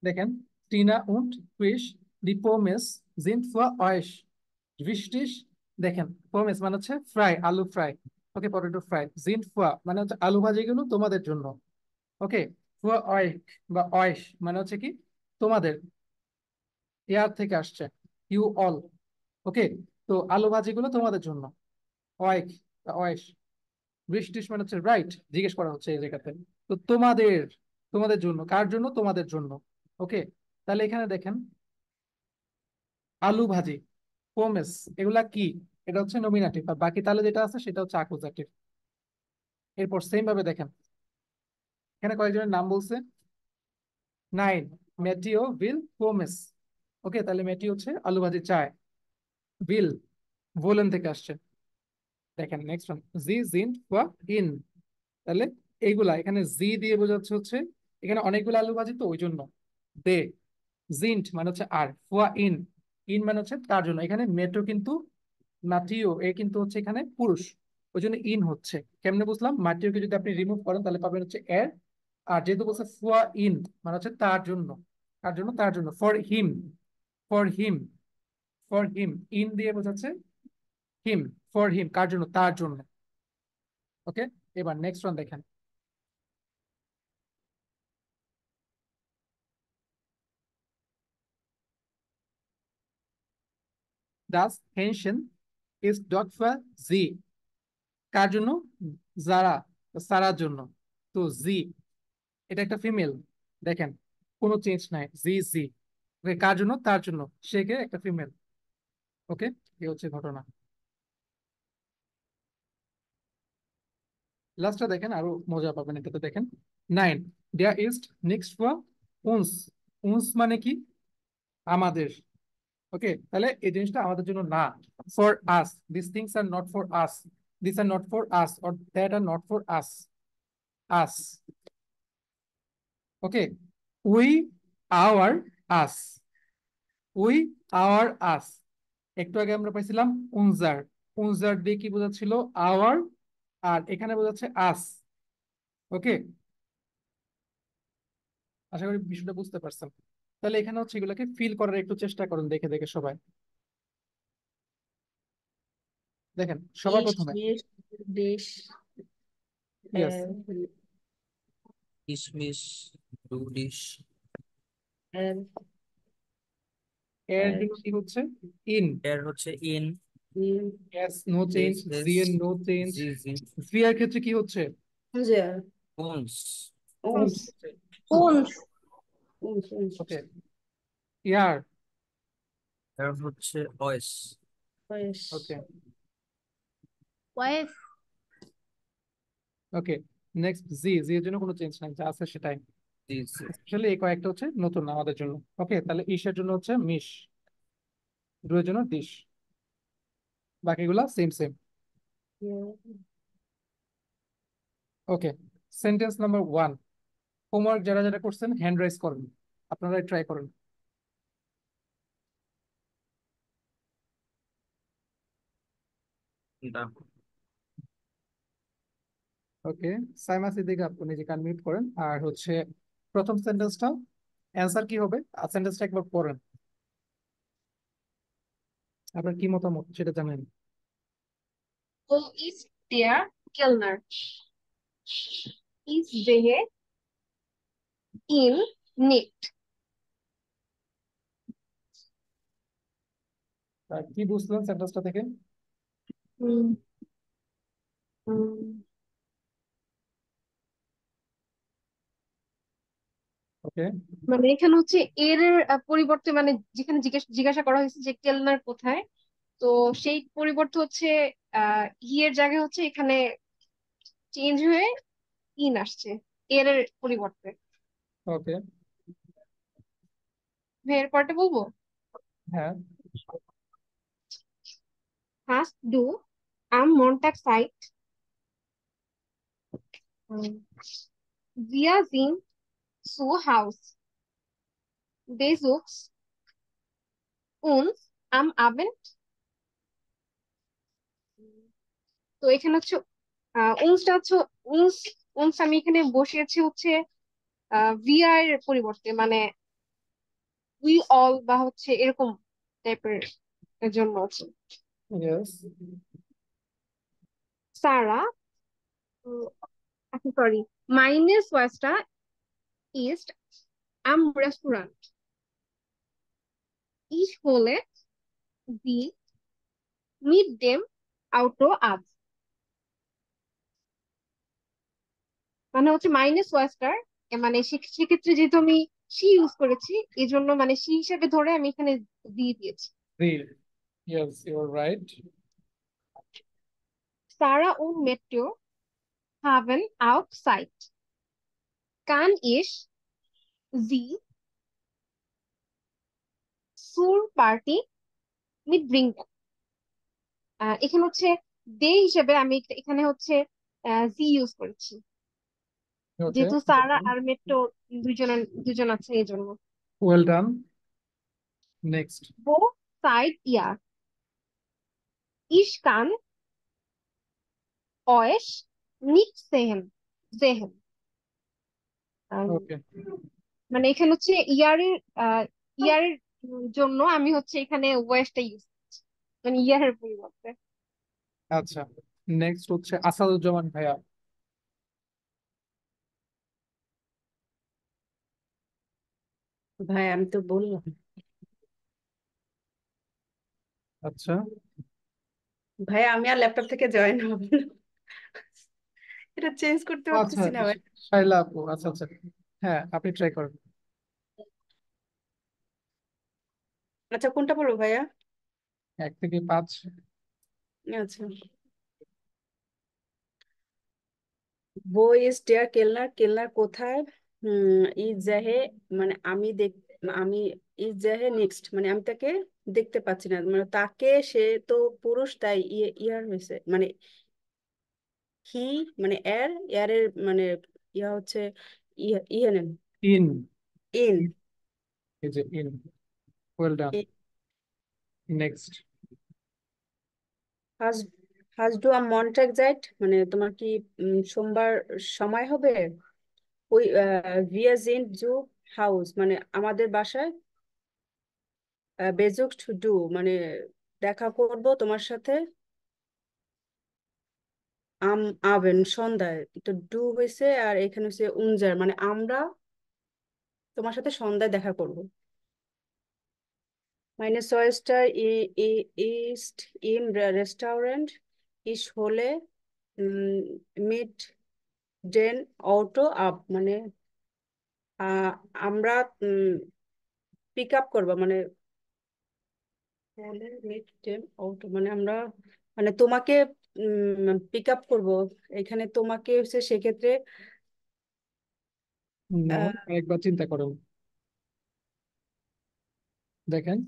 S1: দেখেন টিনা উন্ট ফিশ দি পোমেস জিন্ট ফর অয়েশ বৃষ্টিস। দেখেন পোমেস মানে হচ্ছে ফ্রাই, আলু ফ্রাই। Okay, potato fry. জিন্ট ফর মানে হচ্ছে আলু ভাজি গুলো তোমাদের জন্য। ওকে, ফর অয়েক বা অয়েশ মানে হচ্ছে কি তোমাদের, এয়ার থেকে আসছে, ইউ অল। ওকে, তো আলু ভাজি গুলো তোমাদের জন্য, অয়েক বা অয়েশ। বৃষ্টিস মানে হচ্ছে রাইট, জিজ্ঞেস করা হচ্ছে এই জায়গাতে। তো তোমাদের, তোমাদের জন্য, কার জন্য? তোমাদের জন্য। ওকে, তাহলে এখানে দেখেন আলু ভাজি, পোমেস, এগুলা কি? এটা হচ্ছে নমিনাটিভ, আর বাকি তাহলে যেটা আছে সেটা হচ্ছে অ্যাকুজাটিভ। এরপর সেম ভাবে দেখেন, এখানে কয়েকজনের নাম বলছে। 9 ম্যাটিও বিল পোমেস। ওকে, তাহলে ম্যাটিও হচ্ছে আলু ভাজি চায়। বিল ভোলেন থেকে আসছে। দেখেন নেক্সট ওয়ান, জি জিন ফর ইন, তাহলে এইগুলা এখানে জি দিয়ে বোঝাচ্ছে হচ্ছে এখানে অনেকগুলো আলু ভাজি তো ওই জন্য। দে, জিন্ট মানে হচ্ছে আর, ফুয়া ইন, ইন মানে হচ্ছে তার জন্য। এখানে মেট্রো কিন্তু মাটিও, এ কিন্তু হচ্ছে এখানে পুরুষ, ওই জন্য ইন হচ্ছে। কেমনে বুঝলাম? মাটিওকে যদি আপনি রিমুভ করেন তাহলে পাবেন হচ্ছে এর। আর যেহেতু বলছে ফুয়া ইন মানে হচ্ছে তার জন্য, তার জন্য, তার জন্য। For him, for him, for him, in দিয়ে বোঝাচ্ছে হিম। ফর হিম কার জন্য? তার জন্য। ওকে, এবার নেক্সট ওয়ান দেখেন, ডাস হেনশন ইজ ডট ফর জি, কার জন্য? যারা, সারার জন্য। তো জি, এটা একটা ফিমেল। দেখেন কোনো চেঞ্জ নাই, জি জি। ওকে, কার জন্য? তার জন্য। সে কে? একটা ফিমেল। ওকে, এই হচ্ছে ঘটনা। লাস্টটা দেখেন, আরো মজা পাবেন এটাতে। দেখেন 9 দেয়ার ইজ নেক্সট ফর উনস। উনস মানে কি? আমাদের। ওকে, তাহলে এই জিনিসটা আমাদের জন্য না। For us, this things are not for us, this are not for us, or that are not for us. Us. Okay, we, our, us, we, our, us. একটু আগে আমরা পাইছিলাম উনজার, উনজার দিয়ে কি বোঝাচ্ছিল? আওয়ার, আর এখানে বোঝাচ্ছে আস। ওকে, আশা করি বিষয়টা বুঝতে পারছেন। তাহলে এখানে হচ্ছে এগুলোকে ফিল করার একটু চেষ্টা করুন দেখে দেখে সবাই। দেখেন সবার
S7: ইস
S1: প্রথমে,
S7: মিশ ডিশ
S1: ইয়েস,
S2: কিশমিশ ডু ডিশ,
S7: এর
S1: এর
S7: এর
S1: জন্য কি হচ্ছে? ইন।
S2: এর হচ্ছে ইন,
S1: এস নো চেঞ্জ,
S2: এস
S1: জি
S2: এস
S1: এর নো চেঞ্জ।
S2: জি জি,
S1: ভি এর ক্ষেত্রে কি হচ্ছে?
S7: উনজার
S2: উনস,
S1: উনস
S7: উনস
S1: হচ্ছে।
S5: উনস,
S7: উনস উনস
S1: ওকে, ইয়ার।
S2: এর হচ্ছে অয়েস,
S7: বয়স
S1: ওকে,
S5: ওয়েস,
S1: ওকে, নেক্সট জি, জি এর জন্য কোনো চেঞ্জ নাই, যা আছে সেটাই।
S2: জি জি।
S1: স্পেশালি এই কয়েকটা হচ্ছে নতুন আমাদের জন্য। ওকে, তাহলে ইসের জন্য হচ্ছে মিশ, ডু এর জন্য ডিশ, বাকিগুলা সেম সেম। ওকে, সেন্টেন্স নাম্বার 1। হোমওয়ার্ক যারা যারা করছেন হ্যান্ড রাইজ করেন, আপনারা ট্রাই করেন।
S2: Done.
S1: ওকে, সাইমা সিদ্দিক আপনি নিজেকে আনমিউট করেন। আর হচ্ছে প্রথম সেন্টেন্সটা অ্যান্সার কি হবে, সেন্টেন্সটা একবার পড়েন, আপনার কি মতামত সেটা জানেন।
S9: Wo ist der Kellner? Ich sehe ihn nicht.
S1: কি বুঝলেন সেন্টেন্সটা থেকে?
S9: হুম, হুম,
S1: ওকে,
S9: মানে এখানে হচ্ছে এর পরিবর্তে মানে যেখানে জিজ্ঞাসা করা হয়েছে যে কেলনার কোথায়, তো সেই পরিবর্তে হচ্ছে এর জায়গায় হচ্ছে এখানে চেঞ্জ হয়ে ইন আসছে এর পরিবর্তে।
S1: ওকে,
S9: এর পরটা বলবো,
S1: হ্যাঁ,
S9: Hast du am Montag Zeit? Wir sind zu Hause. Besuchst uns am Abend? তো এখানে হচ্ছে উনসটা হচ্ছে উনস উনস আমি এখানে বসিয়েছি হচ্ছে ভিআর এর পরিবর্তে, মানে উই অল বা হচ্ছে এরকম টাইপের এর জন্য আছে।
S1: ইয়েস,
S9: সারা, সরি, মাইনাস ওয়াসটা ইস্ট আম restaurant. Ich hole die mit dem Auto ab. মানে হচ্ছে মাইনাস ওয়াস্টার, মানে সেক্ষেত্রে যেহেতু আমি সি ইউজ করেছি এই জন্য মানে সি হিসেবে ধরে আমি এখানে দিয়ে দিয়েছি।
S1: Three, yes you are right.
S9: Sarah und Matthew haben auch Zeit. Kann ich sie zur Party mitbringen? এখানে হচ্ছে দে হিসেবে আমি এখানে হচ্ছে জি ইউজ করেছি,
S1: ওকে,
S9: যেহেতু সারা আর মেট্রো দুজন আছে এই জন্য।
S1: Well done. Next,
S9: Wo seid ihr? Ich kann euch nicht sehen.
S1: ওকে,
S9: মানে এখানে হচ্ছে ইয়ারের জন্য আমি হচ্ছে এখানে ওয়েস্টটা ইউজ করছি, মানে ইয়ারের পরিবর্তে।
S1: আচ্ছা, নেক্সট হচ্ছে আসাদুজ্জামান ভাইয়া।
S7: ভাই আমি তো বললাম।
S1: আচ্ছা,
S7: ভাই আমি আর ল্যাপটপ থেকে জয়েন হব না, এটা চেঞ্জ করতে
S1: আচ্ছা,
S7: পারতেছি না ভাই।
S1: শাইলা আপু, আচ্ছা আচ্ছা, হ্যাঁ আপনি ট্রাই করেন।
S7: আচ্ছা কোনটা বলবো ভাইয়া?
S1: 1 থেকে 5।
S7: আচ্ছা, বো ইজ ডেয়ার কেলনার, কেলনার কোথায়? ইজ জাহে, মানে আমি ইজ জাহে নেক্সট, মানে আমি তাকে দেখতে পাচ্ছি না, মানে তাকে, সে তো পুরুষ তাই ইয়ার হয়েছে, মানে হি, মানে এর মানে ইয়া হচ্ছে ইহেনেন,
S1: ইন,
S7: ইন।
S1: এই যে ইন, ওয়েল ডান। নেক্সট,
S7: হাজ হাজ ডু আ মন্টাগ জাইট, মানে তোমার কি সোমবার সময় হবে? ওই ভিয়া জিন জু হাউস, মানে আমাদের বাসায়। বেজুক টু ডু, মানে দেখা করব তোমার সাথে। আম আবেন সন্ধ্যায়, তো ডু হয়েছে আর এখানে হচ্ছে উনজার, মানে আমরা তোমার সাথে সন্ধ্যায় দেখা করব। Meine Schwester ist im Restaurant. Ich hole mit den Auto ab, মানে আমরা পিক আপ করবো, মানে হলে মিট দেম আউট, মানে আমরা, মানে তোমাকে পিক আপ করবো, এখানে তোমাকে হচ্ছে সেক্ষেত্রে
S1: নো,
S7: আহ,
S1: একবার চিন্তা করুন। দেখেন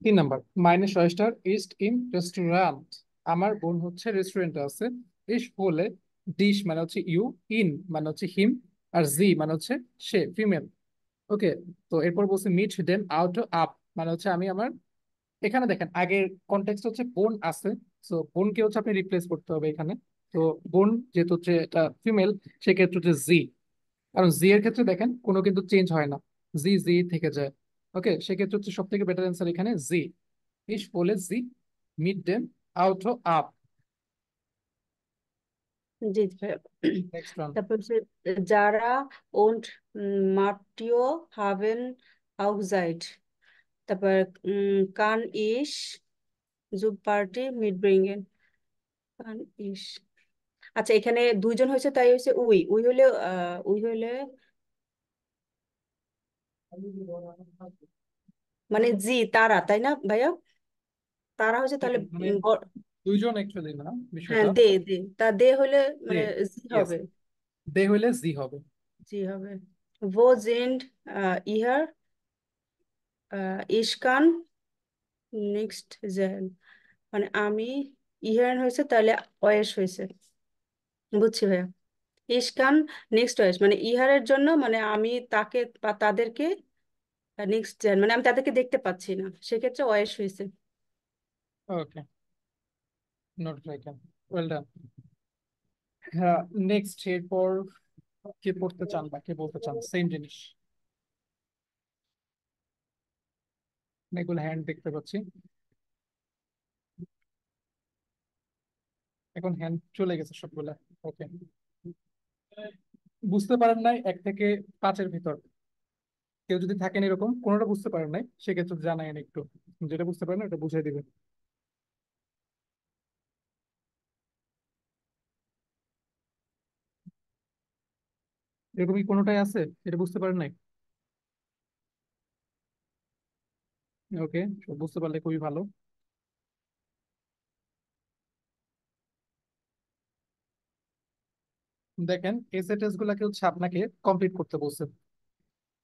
S1: 3 number, meine Schwester ist im Restaurant। আমার বোন হচ্ছে রেস্টুরেন্টে আছে। ইস হলে ডিশ মানে হচ্ছে ইউ, ইন মানে হচ্ছে হিম, আর জি মানে হচ্ছে সে, ফিমেল। ওকে, তো এরপর বলছে মিট দেম আউট আপ মানে হচ্ছে আমি আমার, এখানে দেখেন আগের কনটেক্সট হচ্ছে বোন আছে, তো বোনকে হচ্ছে আপনি রিপ্লেস করতে হবে এখানে। তো বোন যেহেতু হচ্ছে এটা ফিমেল, সেক্ষেত্রে হচ্ছে জি। কারণ জি এর ক্ষেত্রে দেখেন কোনো কিন্তু চেঞ্জ হয় না, জি জি থেকে যায়। ওকে, সেক্ষেত্রে হচ্ছে সব থেকে বেটার অ্যান্সার এখানে জি। ইস বলে জি মিট দেম আউট আপ।
S7: জি ভাইয়া।
S1: Next run.
S7: তারপর হচ্ছে যারা und Matteo haben auch Zeit। তারপর kann ich zur Party mitbringen। kann ich, আচ্ছা এখানে দুইজন হয়েছে তাই হয়েছে উই, উই হলে মানে জি তারা, তাই না ভাইয়া? তারা হচ্ছে তাহলে
S1: মানে দুইজন অ্যাকচুয়ালি না
S7: হ্যাঁ
S1: বিষয়টা।
S7: দে দে, তা দে হলে
S1: দে,
S7: মানে জি
S1: ইয়েস,
S7: হবে।
S1: দে হইলে জি হবে।
S7: জি হবে। wo sind ihr ich kann nicht sehen, মানে আমি ইহান হয়েছে তাহলে অয়েস হয়েছে। বুঝছি ভাইয়া। ইসকান নেক্সট ওয়েস মানে ইহারের জন্য মানে আমি তাকে বা তাদেরকে নেক্সট জেন মানে আমি তাদেরকে দেখতে পাচ্ছি না, সেক্ষেত্রে ওয়েস হয়েছে।
S1: ওকে, নোট রাইটেন, ওয়েল ডান। হ্যাঁ, নেক্সট এরপর কে পড়তে চান বা কে বলতে চান সেম জিনিস? এগুলো হ্যান্ড দেখতে পাচ্ছি, এখন হ্যান্ড চলে গেছে সবগুলা। ওকে, বুঝতে পারেন নাই 1 থেকে 5-এর ভিতর কেউ যদি থাকেন এরকম কোনোটা বুঝতে পারেন নাই, সেক্ষেত্রে জানায়েন একটু, যেটা বুঝতে পারেন ওটা বুঝিয়ে দিবেন। এরকম কি কোনোটাই আছে এটা বুঝতে পারেন নাই? ওকে, বুঝতে পারলে খুবই ভালো। দেখেন এসে টেস্ট গুলাকে হচ্ছে আপনাকে কমপ্লিট করতে বলছে।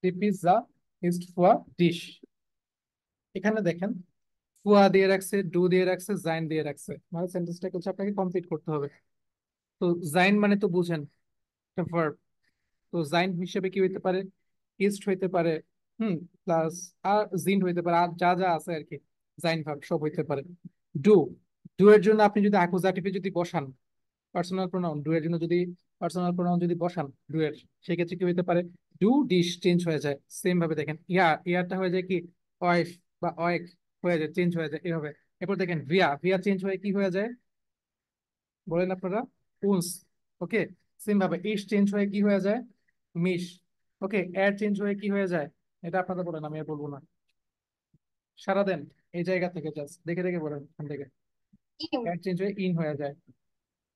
S1: দি পিৎজা ইজ ফর ডিশ, এখানে দেখেন ফুয়া দিয়ে রাখছে, ডু দিয়ে রাখছে, জাইন দিয়ে রাখছে, মানে সেন্টেন্সটাকে হচ্ছে আপনাকে কমপ্লিট করতে হবে। তো জাইন মানে তো বুঝেন, একটা verb। তো জাইন হিসেবে কি হইতে পারে? ইস্ট হইতে পারে, প্লাস আর জিন হইতে পারে, আর যা যা আছে আর কি, জাইন ভার্ব সব হইতে পারে। ডু, ডু এর জন্য আপনি যদি অ্যাকুজাটিভে যদি বসান পার্সোনাল প্রোনাউন, ডু এর জন্য যদি পার্সোনাল প্রোনাউন যদি বসান ডু এর, সেক্ষেত্রে কি হইতে পারে? ডু ডিশ চেঞ্জ হয়ে যায় সেম ভাবে। দেখেন ইয়ার, ইয়ারটা হয়ে যায় কি ওয়াইফ বা ওয়েক হয়ে যায়, চেঞ্জ হয়ে যায় এভাবে। এরপর দেখেন ভিয়া, ভিয়া চেঞ্জ হয়ে কি হয়ে যায় বলেন আপনারা? উনস। ওকে, সেম ভাবে ইশ চেঞ্জ হয়ে কি হয়ে যায়? মিশ। ওকে, এর চেঞ্জ হয়ে কি হয়ে যায়? এটা আপনারা বলেন, আমি আর বলবো না। সারা দেন এই জায়গা থেকে, জাস্ট দেখে দেখে বলেন এখান থেকে।
S9: ইউ।
S1: এর চেঞ্জ হয়ে ইন হয়ে যায়।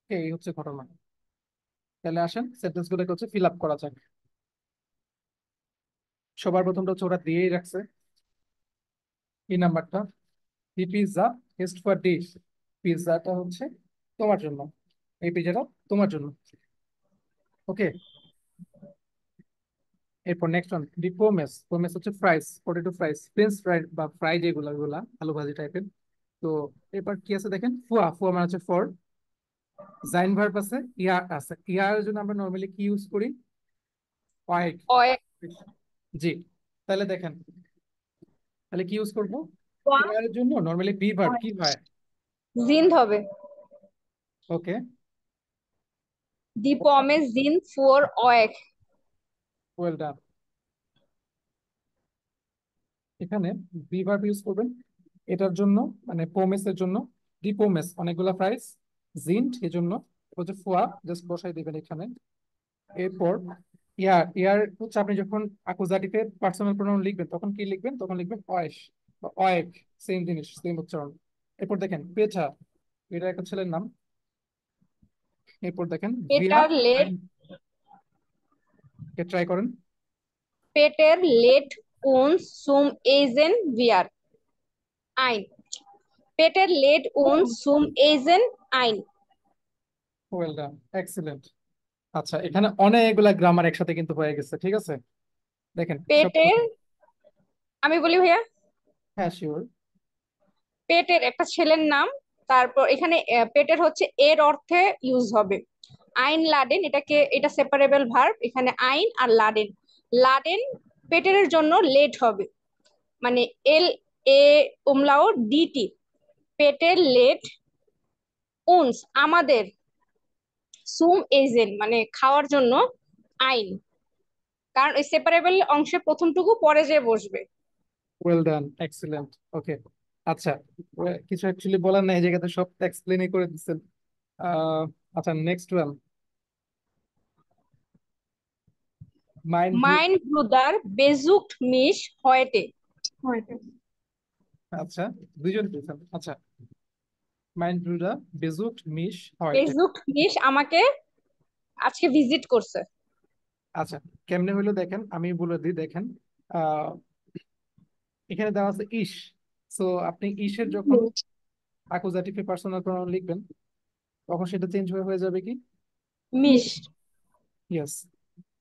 S1: ওকে, এই হচ্ছে ঘটনা। তাহলে আসেন সেন্টেন্স গুলোকে হচ্ছে ফিল আপ করা যাক। সবার প্রথমটা হচ্ছে ওরা দিয়েই রাখছে এই নাম্বারটা, দি পিৎজা ইজ ফর ডিশ, পিৎজাটা হচ্ছে তোমার জন্য, এই পিৎজাটা তোমার জন্য। ওকে, এরপর next one the pomace, pomace হচ্ছে fries, potato fries, French fry বা ফ্রাই যেগুলো ওগুলা আলু ভাজি টাইপের। তো এরপর কি আছে দেখেন, ফুয়া, ফুয়া মানে হচ্ছে ফর, জাইন ভার্ব আছে, ইয়ার আছে, ইয়ার জন্য আমরা নর্মালি কি ইউজ করি? ওয়াইক।
S9: অয়
S1: জি, তাহলে দেখেন তাহলে কি ইউজ করবো?
S9: ওয়া
S1: ইয়ার জন্য নর্মালি বি ভার্ব কি হয়?
S9: জিন্দ হবে।
S1: ওকে,
S9: দি পমেস জিন ফোর অয়েক।
S1: Well done. এখানে বি ভার্ব ইউজ করবেন এটার জন্য, মানে পোমেসের জন্য। দি পোমেস অনেকগুলা ফ্রাইস, জিন্ট এর জন্য হচ্ছে ফুয়া, জাস্ট বসাই দিবেন এখানে। এরপর ইয়ার, ইয়ার হচ্ছে আপনি যখন অ্যাকুজাটিভে পার্সোনাল প্রোনাউন লিখবেন তখন কি লিখবেন? তখন লিখবেন অয়েশ বা অয়েক, সেম জিনিস সেম উচ্চারণ। এরপর দেখেন পেছা, এটা একটা ছেলের নাম। এরপর দেখেন ভিয়া,
S9: পেটার লেট
S1: কে ট্রাই করেন।
S9: পেটের লেট উনস সুম এজেন ভিয়ার আইন। পেটের লেট উনস সুম এজেন আইন।
S1: Well done, excellent. আচ্ছা, এখানে অনেকগুলা গ্রামার একসাথে কিন্তু হয়ে গেছে, ঠিক আছে? দেখেন সব।
S9: পেটের, আমি বলি ভাইয়া,
S1: হ্যাঁ, শিওর।
S9: পেটের একটা ছেলের নাম, তারপর এখানে পেটের হচ্ছে এর অর্থে ইউজ হবে আইন লাডেন, এটা সেপারেবল ভার্ব, এখানে আইন আর লাডেন। লাডেন পেটের জন্য লেট হবে, মানে এল এ উমলাও ডিটি, পেটের লেট। উনস আমাদের, সুম এজেন মানে খাওয়ার জন্য আইন, কারণ ওই সেপারেবল অংশে প্রথমটুকু পরে যে বসবে।
S1: Well done, excellent. ওকে। আচ্ছা, কিছু অ্যাকচুয়ালি বলার নাই, এই জায়গাতে সব এক্সপ্লেনই করে দিচ্ছেন। আচ্ছা, নেক্সট ওয়ান। মাইন্ড।
S9: মাইন ব্রুদার বেজুকট মিশ হয়েটে।
S1: আচ্ছা, দুইজন দিয়েছেন। আচ্ছা, মাইন্ড ব্রুডার বেজুট মিশ হয়টে।
S9: বেজুকট মিশ আমাকে আজকে ভিজিট করছে।
S1: আচ্ছা, কেমনে হইলো দেখেন, আমি বলে দিই, দেখেন। আহ এখানে দেওয়া আছে ইস। সো আপনি ইসের যখন অ্যাকুজাটিভে পার্সোনাল প্রোনাউন লিখবেন, তখন সেটা চেঞ্জ হয়ে যাবে কি
S9: মিশ।
S1: ইয়েস।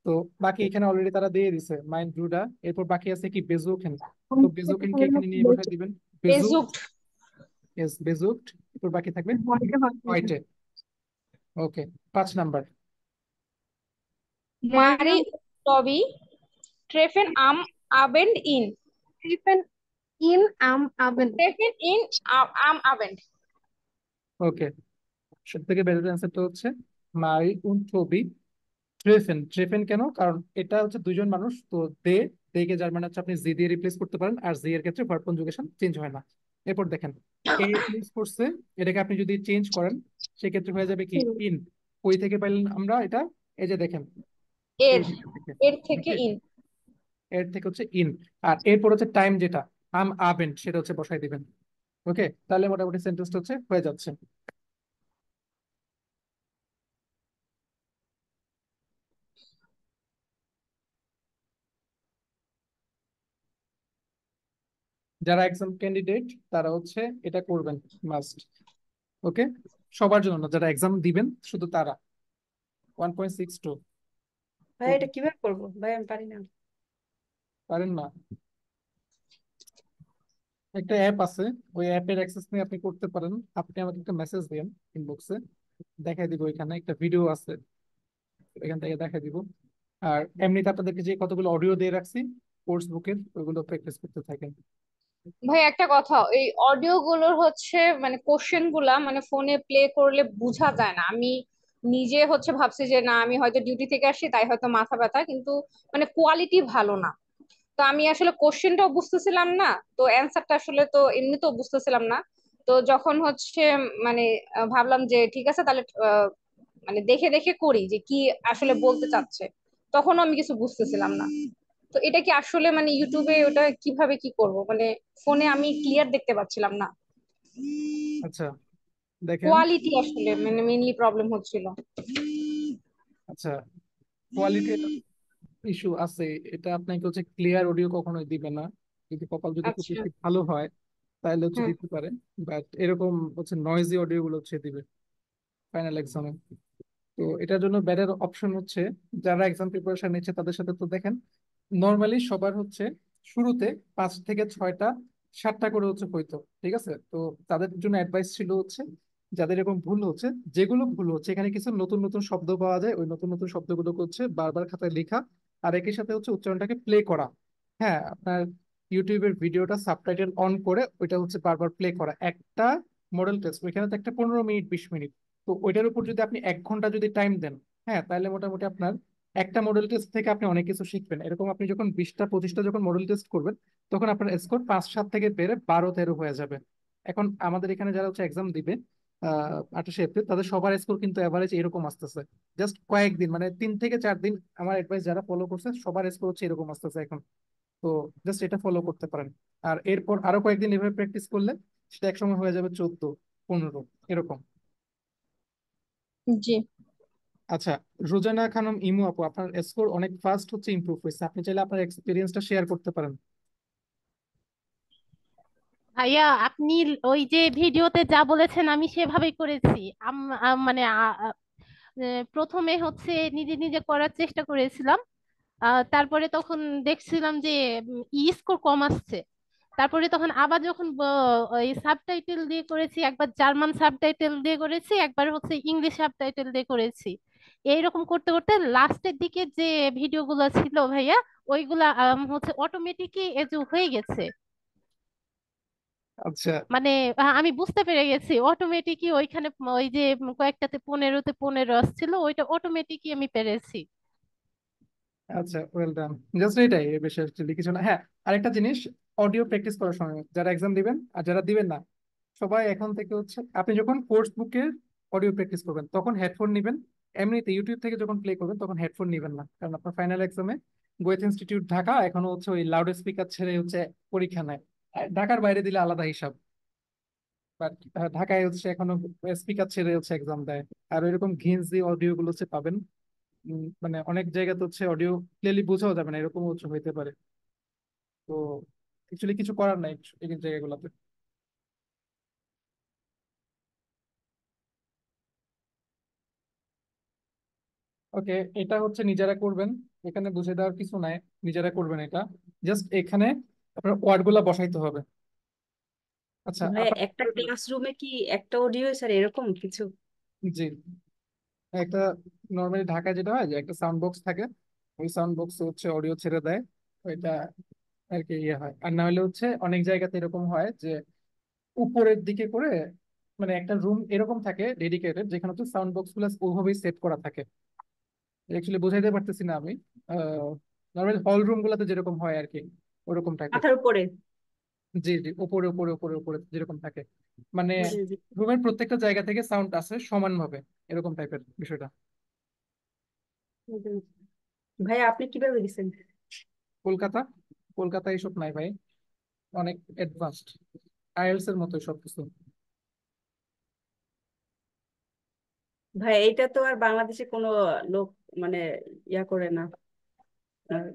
S1: তো বাকি এখানে অলরেডি তারা দিয়ে দিছে মাইন্ড ব্রুডার, এরপর বাকি আছে কি বেজুকেন। তো বেজুকেনকে এখানে নিয়ে বসাই দিবেন বেজুক।
S9: বেজুকট
S1: ইয়েস, বেজুকড। এরপর বাকি থাকবে হয়টে। Okay, 5 number.
S9: মারি টবি ট্রেফেন আম আবেন্ড ইন,
S5: Stephen in oven.
S9: ট্রেফেন ইন আম আবেন্ড।
S1: ওকে, সব থেকে বেটার অ্যান্সারটা হচ্ছে মারি উন টবি ট্রেফেন। ট্রেফেন কেন? কারণ এটা হচ্ছে দুইজন মানুষ, তো দে, দে কে যার মানে হচ্ছে আপনি জি দিয়ে রিপ্লেস করতে পারেন, আর জি এর ক্ষেত্রে ভার্ব কনজুগেশন চেঞ্জ হয় না। এরপর দেখেন এ ইউজ করছে, এটাকে আপনি যদি চেঞ্জ করেন সেক্ষেত্রে হয়ে যাবে কি ইন। কই থেকে পাইলেন আমরা এটা? এই যে দেখেন,
S9: এর
S1: এই জায়গা থেকে।
S9: এর থেকে
S1: ওকে,
S9: ইন।
S1: এর থেকে হচ্ছে ইন। আর এরপর হচ্ছে টাইম, যেটা আম আবেন্ট, সেটা হচ্ছে বসাই দিবেন। ওকে, তাহলে মোটামুটি সেন্টেন্সটা হচ্ছে হয়ে যাচ্ছে। যারা এক্সাম ক্যান্ডিডেট তারা হচ্ছে এটা করবেন মাস্ট। ওকে, সবার জন্য না, যারা এক্সাম দিবেন শুধু তারা। 1.62
S7: ভাই এটা কিভাবে করবো ভাই, আমি পারি না।
S1: পারেন না? একটা অ্যাপ আছে, ওই অ্যাপের অ্যাক্সেস নিয়ে আপনি করতে পারেন। আপনি আমাকে একটা মেসেজ দিন ইনবক্সে, দেখাই দিব। এখানে একটা ভিডিও আছে, এখান থেকে দেখাই দিব। আর এমনিতে আপনাদেরকে যে কতগুলো অডিও দিয়ে রাখছি কোর্স বুকের, ওইগুলো প্র্যাকটিস করতে থাকেন।
S9: ভাই একটা কথা, এই অডিও গুলোর হচ্ছে মানে কোশ্চেন গুলা মানে ফোনে প্লে করলে বোঝা যায় না। আমি নিজে হচ্ছে ভাবছি যে না, আমি হয়তো ডিউটি থেকে আসছি তাই হয়তো মাথা ব্যথা, কিন্তু মানে কোয়ালিটি ভালো না। তো আমি আসলে কোশ্চেনটাও বুঝতেছিলাম না, তো অ্যান্সারটা আসলে তো এমনিতেও বুঝতেছিলাম না। তো যখন হচ্ছে মানে ভাবলাম যে ঠিক আছে তাহলে মানে দেখে দেখে করি যে কি আসলে বলতে চাচ্ছে, তখনও আমি কিছু বুঝতেছিলাম না। তো এটা কি আসলে মানে ইউটিউবে ওটা কিভাবে কি করব, মানে ফোনে আমি ক্লিয়ার দেখতে পাচ্ছিলাম না।
S1: আচ্ছা, দেখেন।
S9: কোয়ালিটি আসলে মানে মেইনলি প্রবলেম হচ্ছিল।
S1: আচ্ছা, কোয়ালিটি ইস্যু আছে, এটা আপনাকে হচ্ছে ক্লিয়ার অডিও কখনোই দিবে না। যদি কপাল যদি খুব
S9: আচ্ছা।
S1: বেশি ভালো হয় তাহলে হচ্ছে
S9: হ্যাঁ।
S1: দিতে পারে। বাট এরকম হচ্ছে নয়েজি অডিও গুলো হচ্ছে দিবে ফাইনাল এক্সামে। তো এটার জন্য বেটার অপশন হচ্ছে, যারা এক্সাম প্রিপারেশন নিচ্ছে তাদের সাথে তো দেখেন নর্মালি সবার হচ্ছে শুরুতে 5 থেকে 6টা 7টা করে হচ্ছে হইতো, ঠিক আছে? তো তাদের জন্য অ্যাডভাইস ছিল হচ্ছে, যাদের এরকম ভুল হচ্ছে, যেগুলো ভুল হচ্ছে এখানে কিছু নতুন নতুন শব্দ পাওয়া যায়, ওই নতুন নতুন শব্দগুলোকে হচ্ছে বারবার খাতায় লেখা, আর একই সাথে হচ্ছে উচ্চারণটাকে প্লে করা। হ্যাঁ, আপনার ইউটিউবের ভিডিওটা সাবটাইটেল অন করে ওইটা হচ্ছে বারবার প্লে করা। একটা মডেল টেস্ট ওইখানে তো একটা 15 মিনিট 20 মিনিট, তো ওইটার উপর যদি আপনি 1 ঘন্টা যদি টাইম দেন, হ্যাঁ, তাহলে মোটামুটি আপনার একটা মডেল টেস্ট থেকে আপনি অনেক কিছু শিখবেন। এরকম আপনি যখন 20টা 25টা যখন মডেল টেস্ট করবেন, তখন আপনার স্কোর 5-7 থেকে বেড়ে 12-13 হয়ে যাবে। এখন আমাদের এখানে যারা হচ্ছে এক্সাম দিবে 28শে এপ্রিল, তাদের সবার স্কোর কিন্তু অ্যাভারেজ এরকম আসতেছে। জাস্ট কয়েকদিন, মানে 3 থেকে 4 দিন আমার অ্যাডভাইস যারা ফলো করছে সবার স্কোর হচ্ছে এরকম আসতেছে এখন। তো জাস্ট এটা ফলো করতে পারেন। আর এরপর আরো কয়েকদিন এভাবে প্র্যাকটিস করলে সেটা একসময় হয়ে যাবে 14-15 এরকম।
S9: জি।
S1: আচ্ছা, রোজানা খানম ইমু আপু, আপনার স্কোর অনেক ফাস্ট হচ্ছে ইমপ্রুভ হয়েছে, আপনি চাইলে আপনার এক্সপিরিয়েন্সটা শেয়ার করতে পারেন।
S5: ভাইয়া আপনি ওই যে ভিডিওতে যা বলেছেন আমি সেভাবেই করেছি। মানে প্রথমে হচ্ছে নিজে নিজে করার চেষ্টা করেছিলাম, তারপরে তখন দেখছিলাম যে স্কোর কম আসছে। তারপরে তখন আবার যখন ওই সাবটাইটেল দিয়ে করেছি, একবার জার্মান সাবটাইটেল দিয়ে করেছি, একবার হচ্ছে ইংলিশ সাবটাইটেল দিয়ে করেছি। এইরকম করতে করতে লাস্টের দিকে যে ভিডিওগুলো ছিল ভাইয়া, ওইগুলা হচ্ছে অটোমেটিকই হয়ে গেছে।
S1: আচ্ছা
S5: মানে আমি বুঝতে পেরে গেছি অটোমেটিকই ওইখানে ওই যে কয়েকটাতে 15-তে 15 আসছিল, ওইটা অটোমেটিকই আমি পেরেছি।
S1: আচ্ছা, ওয়েল ডান। জাস্ট এটাই, এর বেশি actually কিছু না। হ্যাঁ, আরেকটা জিনিস, অডিও প্র্যাকটিস করার সময় যারা এক্সাম দিবেন আর যারা দিবেন না, সবাই এখন থেকে হচ্ছে আপনি যখন কোর্স বুকের অডিও প্র্যাকটিস করবেন তখন হেডফোন নিবেন। এমনিতে ইউটিউব থেকে যখন প্লে করবেন তখন হেডফোন নিবেন না, কারণ আপনার ফাইনাল এক্সামে গোয়েত ইনস্টিটিউট ঢাকা এখনো হচ্ছে ওই লাউড স্পিকার ছেড়ে হচ্ছে পরীক্ষা নেয়। আর ঢাকার বাইরে দিলে আলাদা হিসাব, বাট ঢাকায় হচ্ছে এখনো স্পিকার ছেড়ে হচ্ছে এক্সাম দেয়। আর ওইরকম ঘিঞ্জি অডিও গুলো হচ্ছে পাবেন। মানে অনেক জায়গাতে হচ্ছে অডিও ক্লিয়ারলি বোঝাও যাবে না, এরকম হচ্ছে হইতে পারে। তো অ্যাকচুয়ালি কিছু করার নাই এই জায়গাগুলোতে। ওকে, এটা হচ্ছে নিজেরা করবেন, এখানে বুঝে দেওয়ার কিছু নাই। নিজেরা করবেন এটা, জাস্ট এখানে আপনার ওয়ার্ড গুলা বসাইতে হবে। আচ্ছা
S7: ভাই
S1: আপনার,
S7: একটা ক্লাসরুমে কি একটা অডিও স্যার এরকম কিছু?
S1: জি, একটা নর্মালি ঢাকায় যেটা হয় যে একটা সাউন্ড বক্স থাকে, ওই সাউন্ড বক্স হচ্ছে অডিও ছেড়ে দেয়, ওইটা আর কি ইয়ে হয়। আর না হলে হচ্ছে অনেক জায়গাতে এরকম হয় যে উপরের দিকে করে, মানে একটা রুম এরকম থাকে ডেডিকেটেড যেখানে হচ্ছে সাউন্ড বক্স গুলো ওইভাবেই সেট করা থাকে। অ্যাকচুয়ালি বোঝাইতে পারতেছি না আমি। নর্মাল হল রুম গুলাতে যেরকম হয় আর কি, ওরকম থাকে।
S7: মাথার উপরে?
S1: জি জি, উপরে উপরে উপরে উপরে যেরকম থাকে, মানে
S7: জি জি।
S1: রুমের প্রত্যেকটা জায়গা থেকে সাউন্ড আসে সমানভাবে, এরকম টাইপের বিষয়টা।
S7: জি। ভাই আপনি কিভাবে দিচ্ছেন?
S1: কলকাতা, কলকাতা এইসব নাই ভাই, অনেক অ্যাডভান্সড, আইএলস এর মতো সবকিছু।
S7: ভাই এটা তো আর বাংলাদেশে কোনো লোক মানে ইয়া করে না, আহ,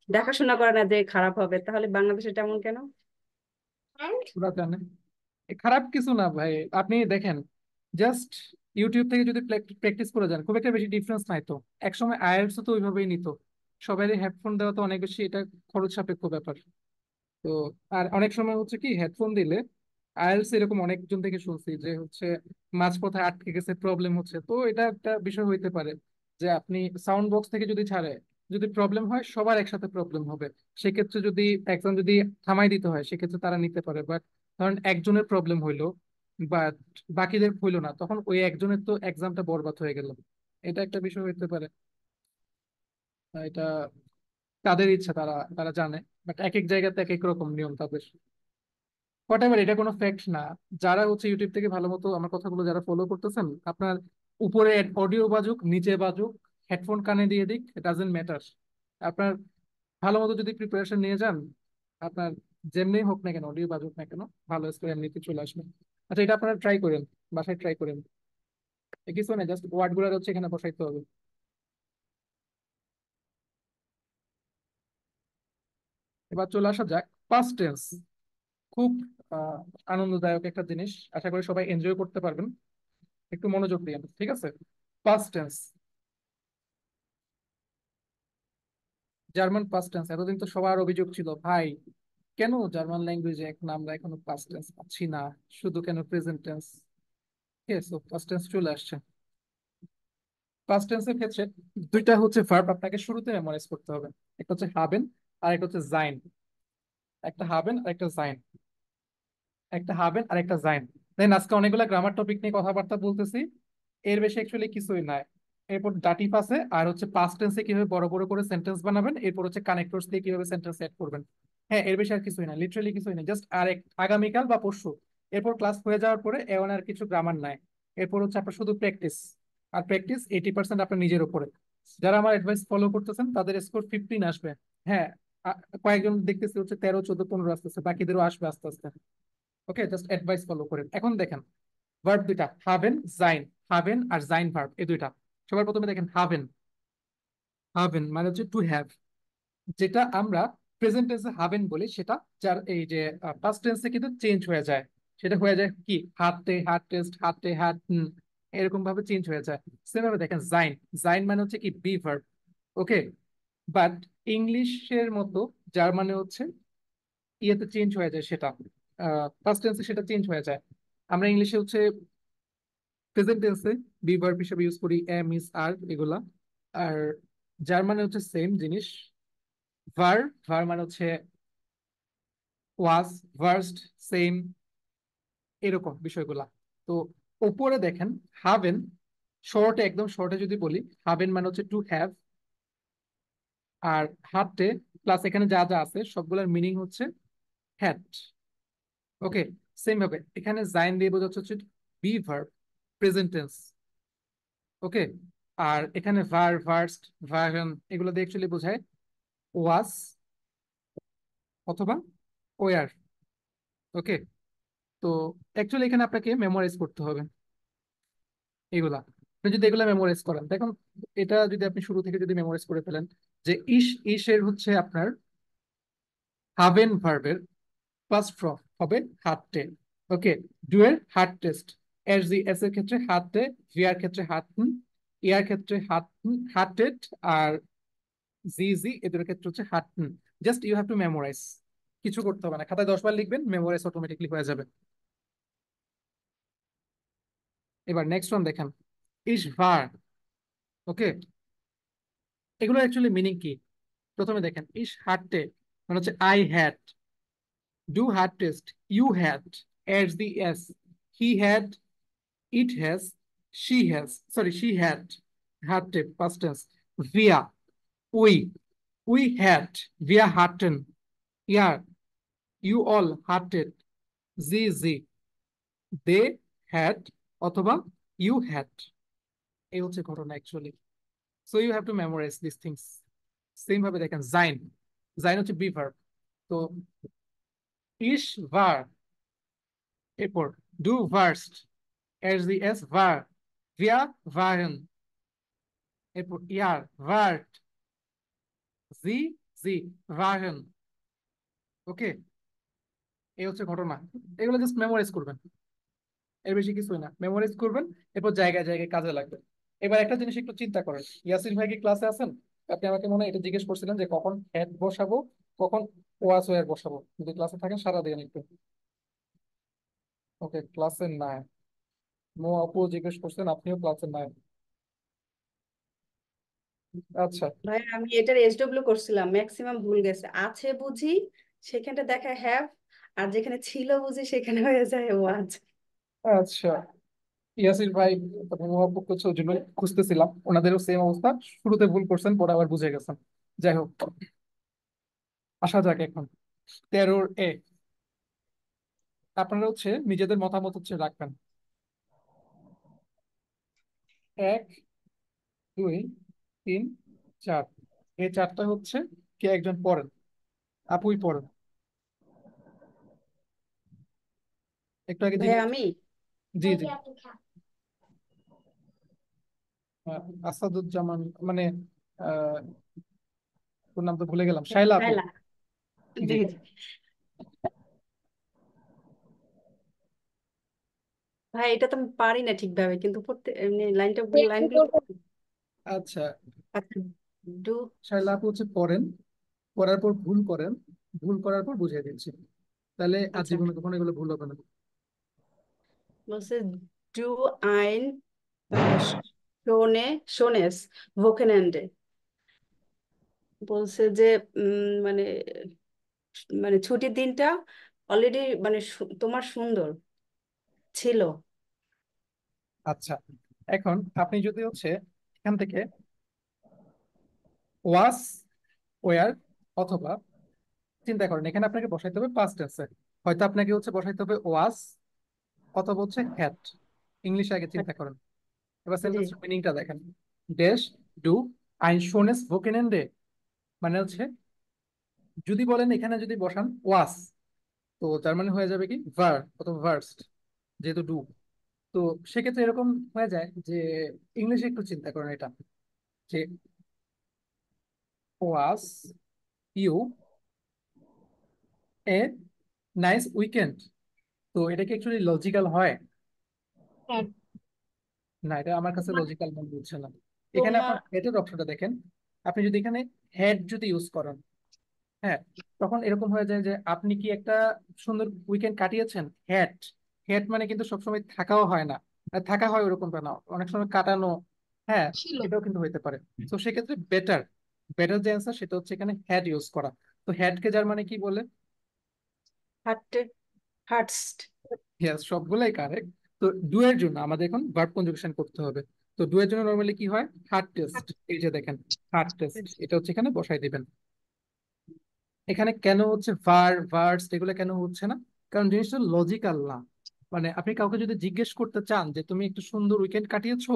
S7: দেখাশোনা করে না যে খারাপ হবে, তাহলে বাংলাদেশে তেমন কেন?
S1: ওরা জানে এ খারাপ কিছু না ভাই। আপনি দেখেন, জাস্ট ইউটিউব থেকে যদি প্র্যাকটিস করে যান খুব একটা বেশি ডিফারেন্স নাই তো। একসময় আইএলটিএস তো ওইভাবেই নিত, সবারই হেডফোন দেওয়া তো অনেক বেশি এটা খরচ সাপেক্ষ ব্যাপার। তো আর অনেক সময় হচ্ছে কি হেডফোন দিলে আইএলটিএস এরকম অনেকজন থেকে শুনছি যে হচ্ছে মাঝপথে আটকে গেছে, প্রবলেম হচ্ছে। তো এটা একটা বিষয় হইতে পারে যে আপনি সাউন্ড বক্স থেকে যদি ছাড়ে, যদি প্রবলেম হয় সবার একসাথে প্রবলেম হবে। সেক্ষেত্রে যদি একজন যদি থামাই দিতে হয় সেক্ষেত্রে তারা নিতে পারে, বাট ধরেন একজনের প্রবলেম হইলো বাট বাকিদের হইলো না, তখন ওই একজনের তো এক্সামটা বরবাদ হয়ে গেল। এটা একটা বিষয় হইতে পারে। এটা তাদের ইচ্ছা, তারা তারা জানে, বাট এক এক জায়গাতে এক এক রকম নিয়ম তাদের। হোয়াট এভার, এটা কোনো ফ্যাক্ট না। যারা হচ্ছে ইউটিউব থেকে ভালো মতো আমার কথাগুলো যারা ফলো করতেছেন, আপনার উপরে অডিও বাজুক নিচে বাজুক, হেডফোন কানে দিয়ে দিক, ইট ডাজেন্ট ম্যাটার। আপনার ভালো মতো যদি প্রিপারেশন নিয়ে যান, আপনার যেমনি হোক না কেন, অডিও বাজুক না কেন, ভালো স্কোর এমনিতে চলে আসবে। আচ্ছা, এটা আপনারা ট্রাই করেন, বাসায় ট্রাই করেন। কিছু না, জাস্ট ওয়ার্ড গুলো হচ্ছে এখানে বসাইতে হবে। এবার চলে আসা যাক পাস্ট টেন্স। খুব আহ, আনন্দদায়ক একটা জিনিস, আশা করি সবাই এনজয় করতে পারবেন। একটু মনোযোগ দিন, ঠিক আছে? Past tense, German past tense. এতদিন তো সবার অভিযোগ ছিল, ভাই কেন জার্মান ল্যাঙ্গুয়েজে এখন আমরা এখনো পাস্ট টেন্স পাচ্ছি না, শুধু কেন প্রেজেন্ট টেন্স। ঠিক আছে, পাস্ট টেন্স চলে আসছে। পাস্ট টেন্সের ক্ষেত্রে দুইটা হচ্ছে ভার্ব আপনাকে শুরুতে মেমোরাইজ করতে হবে, একটা হচ্ছে হাবেন আর একটা হচ্ছে জাইন। একটা হাবেন আর একটা জাইন, একটা হাবেন আর একটা জাইন। দেন আজকে অনেকগুলো গ্রামার টপিক নিয়ে কথাবার্তা বলতেছি, এর বেশি অ্যাকচুয়ালি কিছুই নাই। এরপর ডাটিভ আছে, আর হচ্ছে পাস্ট টেন্সে কিভাবে বড় বড় করে সেন্টেন্স বানাবেন, এরপর হচ্ছে কানেক্টরস দিয়ে কিভাবে সেন্টেন্স এড করবেন। হ্যাঁ, এর বেশি আর কিছুই না, লিটারালি কিছুই না। জাস্ট আগামীকাল বা পরশু এরপর ক্লাস হয়ে যাওয়ার পরে এমন আর কিছু গ্রামার নাই। এরপর হচ্ছে আপনার শুধু প্র্যাকটিস, আর প্র্যাকটিস 80% আপনার নিজের উপরে। যারা আমার অ্যাডভাইস ফলো করতেছেন তাদের স্কোর 15 আসবে। হ্যাঁ, কয়েকজন দেখতেছি হচ্ছে 13, 14, 15 আসতেছে, বাকিদেরও আসবে আস্তে আস্তে। ওকে, জাস্ট অ্যাডভাইস ফলো করেন। এখন দেখেন ভার্ব দুইটা, হাভেন জাইন। হাভেন আর জাইন ভার্ব এই দুইটা। সবার প্রথমে দেখেন হাভেন। হাভেন মানে হচ্ছে টু হ্যাভ, যেটা আমরা প্রেজেন্ট টেন্সে হাভেন বলি, সেটা যার এই যে পাস্ট টেন্সে কিন্তু চেঞ্জ হয়ে যায়। সেটা হয়ে যায় কি, হাতে হাত টেস্ট, হাতে হাত। এরকম ভাবে চেঞ্জ হয়ে যায়। সেম ভাবে দেখেন জাইন, জাইন মানে হচ্ছে কি বি ভার্ব, ওকে। বাট ইংলিশের মতো জার্মানে হচ্ছে ইয়েতে চেঞ্জ হয়ে যায়, সেটা ফার্স্ট টেন্সে সেটা চেঞ্জ হয়ে যায়। আমরা ইংলিশে হচ্ছে প্রেজেন্ট টেন্সে বি ভার্ব হিসেবে ইউজ করি এম, ইজ, আর এগুলা। আর জার্মানে হচ্ছে সেম জিনিস, ভার, ভার মানে হচ্ছে ওয়াজ, ভার্স্ট, সেম, এরকম বিষয়গুলা। তো উপরে দেখেন হাভেন, শর্টে একদম শর্টে যদি বলি, হাভেন মানে হচ্ছে টু হ্যাভ, আর হাতে প্লাস এখানে যা যা আছে সবগুলোর মিনিং হচ্ছে হ্যাড, ওকে। সেম ভাবে এখানে জাইন দিয়ে বোঝাচ্ছে হচ্ছে বি ভার্ব, প্রেজেন্ট টেন্স, ওকে। আর এখানে ভার, ভার্স্ট, ভার্ন এগুলো দিয়ে অ্যাকচুয়ালি বোঝায় ওয়াজ অথবা ওয়ার, ওকে। তো অ্যাকচুয়ালি এখানে আপনাকে মেমোরাইজ করতে হবে এগুলা। আপনি যদি এগুলা মেমোরাইজ করেন, দেখুন এটা যদি আপনি শুরু থেকে যদি মেমোরাইজ করে ফেলেন যে ইশের হচ্ছে আপনার হাভেন ভার্বের ফার্স্ট ফর্ম হবে হাটে, ওকে। ডু এর হার্ট টেস্ট, এস জি এস এর ক্ষেত্রে হাটে, ভি এর ক্ষেত্রে হাটন, ইয়ার ক্ষেত্রে হাটন হার্টেড, আর জি জি এদের ক্ষেত্রে হচ্ছে হাটন। Just you have to memorise, কিছু করতে হবে না, খাতায় 10 বার লিখবেন, মেমোরাইজ অটোমেটিকলি হয়ে যাবে। এবার নেক্সট ওয়ান দেখেন ইস ভার, ওকে। এগুলো অ্যাকচুয়ালি মিনিং কি? প্রথমে দেখেন ইস হাটে মানে হচ্ছে আই হ্যাড, ডু হার্ট টেস্ট ইউ হ্যাড, এস দি এস he had, it has, she has, sorry, she had, had past tense, via, we had, via hatten, yeah, you all hearted, ze, they had, অথবা you had, এই হচ্ছে ঘটনা actually. So you have to memorise this things. Same ভাবে দেখেন জাইন, জাইন হচ্ছে be verb, তো ইস ভার, এরপর ডু ভার্স্ট, এস দি এস ভার, ভিয়া ভারেন, এরপর ইয়ার ভার্ট, জি জি ভার্ন, ওকে। এই হচ্ছে ঘটনা, এগুলো জাস্ট মেমোরাইজ করবেন, এর বেশি কিছুই না, মেমোরাইজ করবেন, এরপর জায়গায় জায়গায় কাজে লাগবে। এবার একটা জিনিস একটু চিন্তা করেন, ইয়াসির ভাই কি ক্লাসে আছেন? আপনি আমাকে মনে হয় এটা জিজ্ঞেস করছিলেন যে কখন হেড বসাবো, কখন ওয়াস ওয়ার বসাবো। যদি ক্লাসে থাকেন সারা দিন একটু। ওকে, ক্লাসে নাই, মো আপু জিজ্ঞেস করছেন, আপনিও ক্লাসে নাই। আচ্ছা,
S7: ভাই আমি এটার এসডব্লিউ করছিলাম, ম্যাক্সিমাম ভুল গেছে, আছে বুঝি সেখানটা দেখা হ্যাভ, আর যেখানে ছিল বুঝি সেখানে হয়ে যায় ওয়াজ।
S1: আচ্ছা, ইয়াসির ভাই মহাপক্ষ ওই জন্য খুঁজতেছিলাম, ওনাদেরও সেম অবস্থা, শুরুতে ভুল করছেন পরে আবার বুঝে গেছেন। যাই হোক, আসা যাক এখন 13 এ। আপনারা হচ্ছে নিজেদের মতামত হচ্ছে রাখবেন, 1 2 3 4, এই চারটা হচ্ছে কে একজন পড়েন, আপুই পড়েন। একটু আগে
S7: ভাই
S1: যিনি,
S7: আমি
S1: জি জি, আসাদুজ্জামান, মানে আহ ওর নাম তো ভুলে গেলাম, শাইলা আপু।
S7: শায়লা,
S1: জি,
S7: জি জি। ভাই এটা তো আমি পারি না ঠিকভাবে, কিন্তু পড়তে এমনি লাইনটা লাইনগুলো পড়তে।
S1: আচ্ছা,
S7: আচ্ছা, ডু,
S1: শাইলা আপু হচ্ছে পড়েন, পড়ার পর ভুল করেন, ভুল করার পর বুঝিয়ে দিচ্ছি, তাহলে আর
S7: আচ্ছা
S1: জীবনে কখনো এগুলো ভুল হবে না।
S7: বলছে ডু আইন শোনে, শোনেস ভোকেনএন্ডে, বলছে যে মানে মানে ছুটির দিনটা অলরেডি মানে তোমার সুন্দর ছিল।
S1: আচ্ছা, এখন আপনি যদি হচ্ছে এখান থেকে ওয়াস ওয়ার, অথবা চিন্তা করেন এখানে আপনাকে বসাইতে হবে পাস্ট টেন্সে, হয়তো আপনাকে হচ্ছে বসাইতে হবে ওয়াস অথবা হচ্ছে হ্যাড, ইংলিশে আগে চিন্তা করেন। এবার
S7: জি
S1: সেন্টেন্স মিনিংটা দেখেন, ড্যাশ ডু আইন শোনেস ভোকেনেন্ডে, মানে হচ্ছে যদি বলেন এখানে যদি বসান ওয়াস, তো তার মানে হয়ে যাবে কি ভার অথবা ভার্স্ট, যেহেতু ডু। তো সেক্ষেত্রে এরকম হয়ে যায় যে ইংলিশে একটু চিন্তা করেন এটা, যে ওয়াস ইউ এ নাইস উইকেন্ড, তো এটা কি অ্যাকচুয়ালি লজিক্যাল হয়?
S9: হ্যাঁ,
S1: না, এটা আমার কাছে লজিক্যাল মনে হচ্ছে না। এখানে
S7: তোমার
S1: আপনার হেডের অপশনটা দেখেন, আপনি যদি এখানে হেড যদি ইউজ করেন, হ্যাঁ, তখন এরকম হয়ে যায় যে আপনি কি একটা সুন্দর উইকেন্ড কাটিয়েছেন। হেড, হেড মানে কিন্তু সবসময় থাকাও হয় না, আর থাকা হয় ওরকমটা না, অনেক সময় কাটানো, হ্যাঁ,
S9: ছিল।
S1: এটাও কিন্তু হইতে পারে। তো সেক্ষেত্রে বেটার, বেটার যে অ্যান্সার সেটা হচ্ছে এখানে হ্যাড ইউজ করা। তো হ্যাডকে জার্মানি কি বলে?
S7: হার্টে হার্টস্ট।
S1: ইয়েস, সবগুলাই কারেক্ট। তো ডু এর জন্য আমাদের এখন ভার্ব কনজুগেশন করতে হবে। তো ডু এর জন্য নরমালি কি হয়? Heart test. এই যে দেখেন, হার্ট টেস্ট, এটা হচ্ছে এখানে বসাই দিবেন। এখানে কেন হচ্ছে ভার্স এগুলো কেন হচ্ছে না? কারণ জিনিসটা লজিক্যাল না। মানে আপনি কাউকে যদি জিজ্ঞেস করতে চান যে তুমি একটু সুন্দর উইকেন্ড কাটিয়েছো,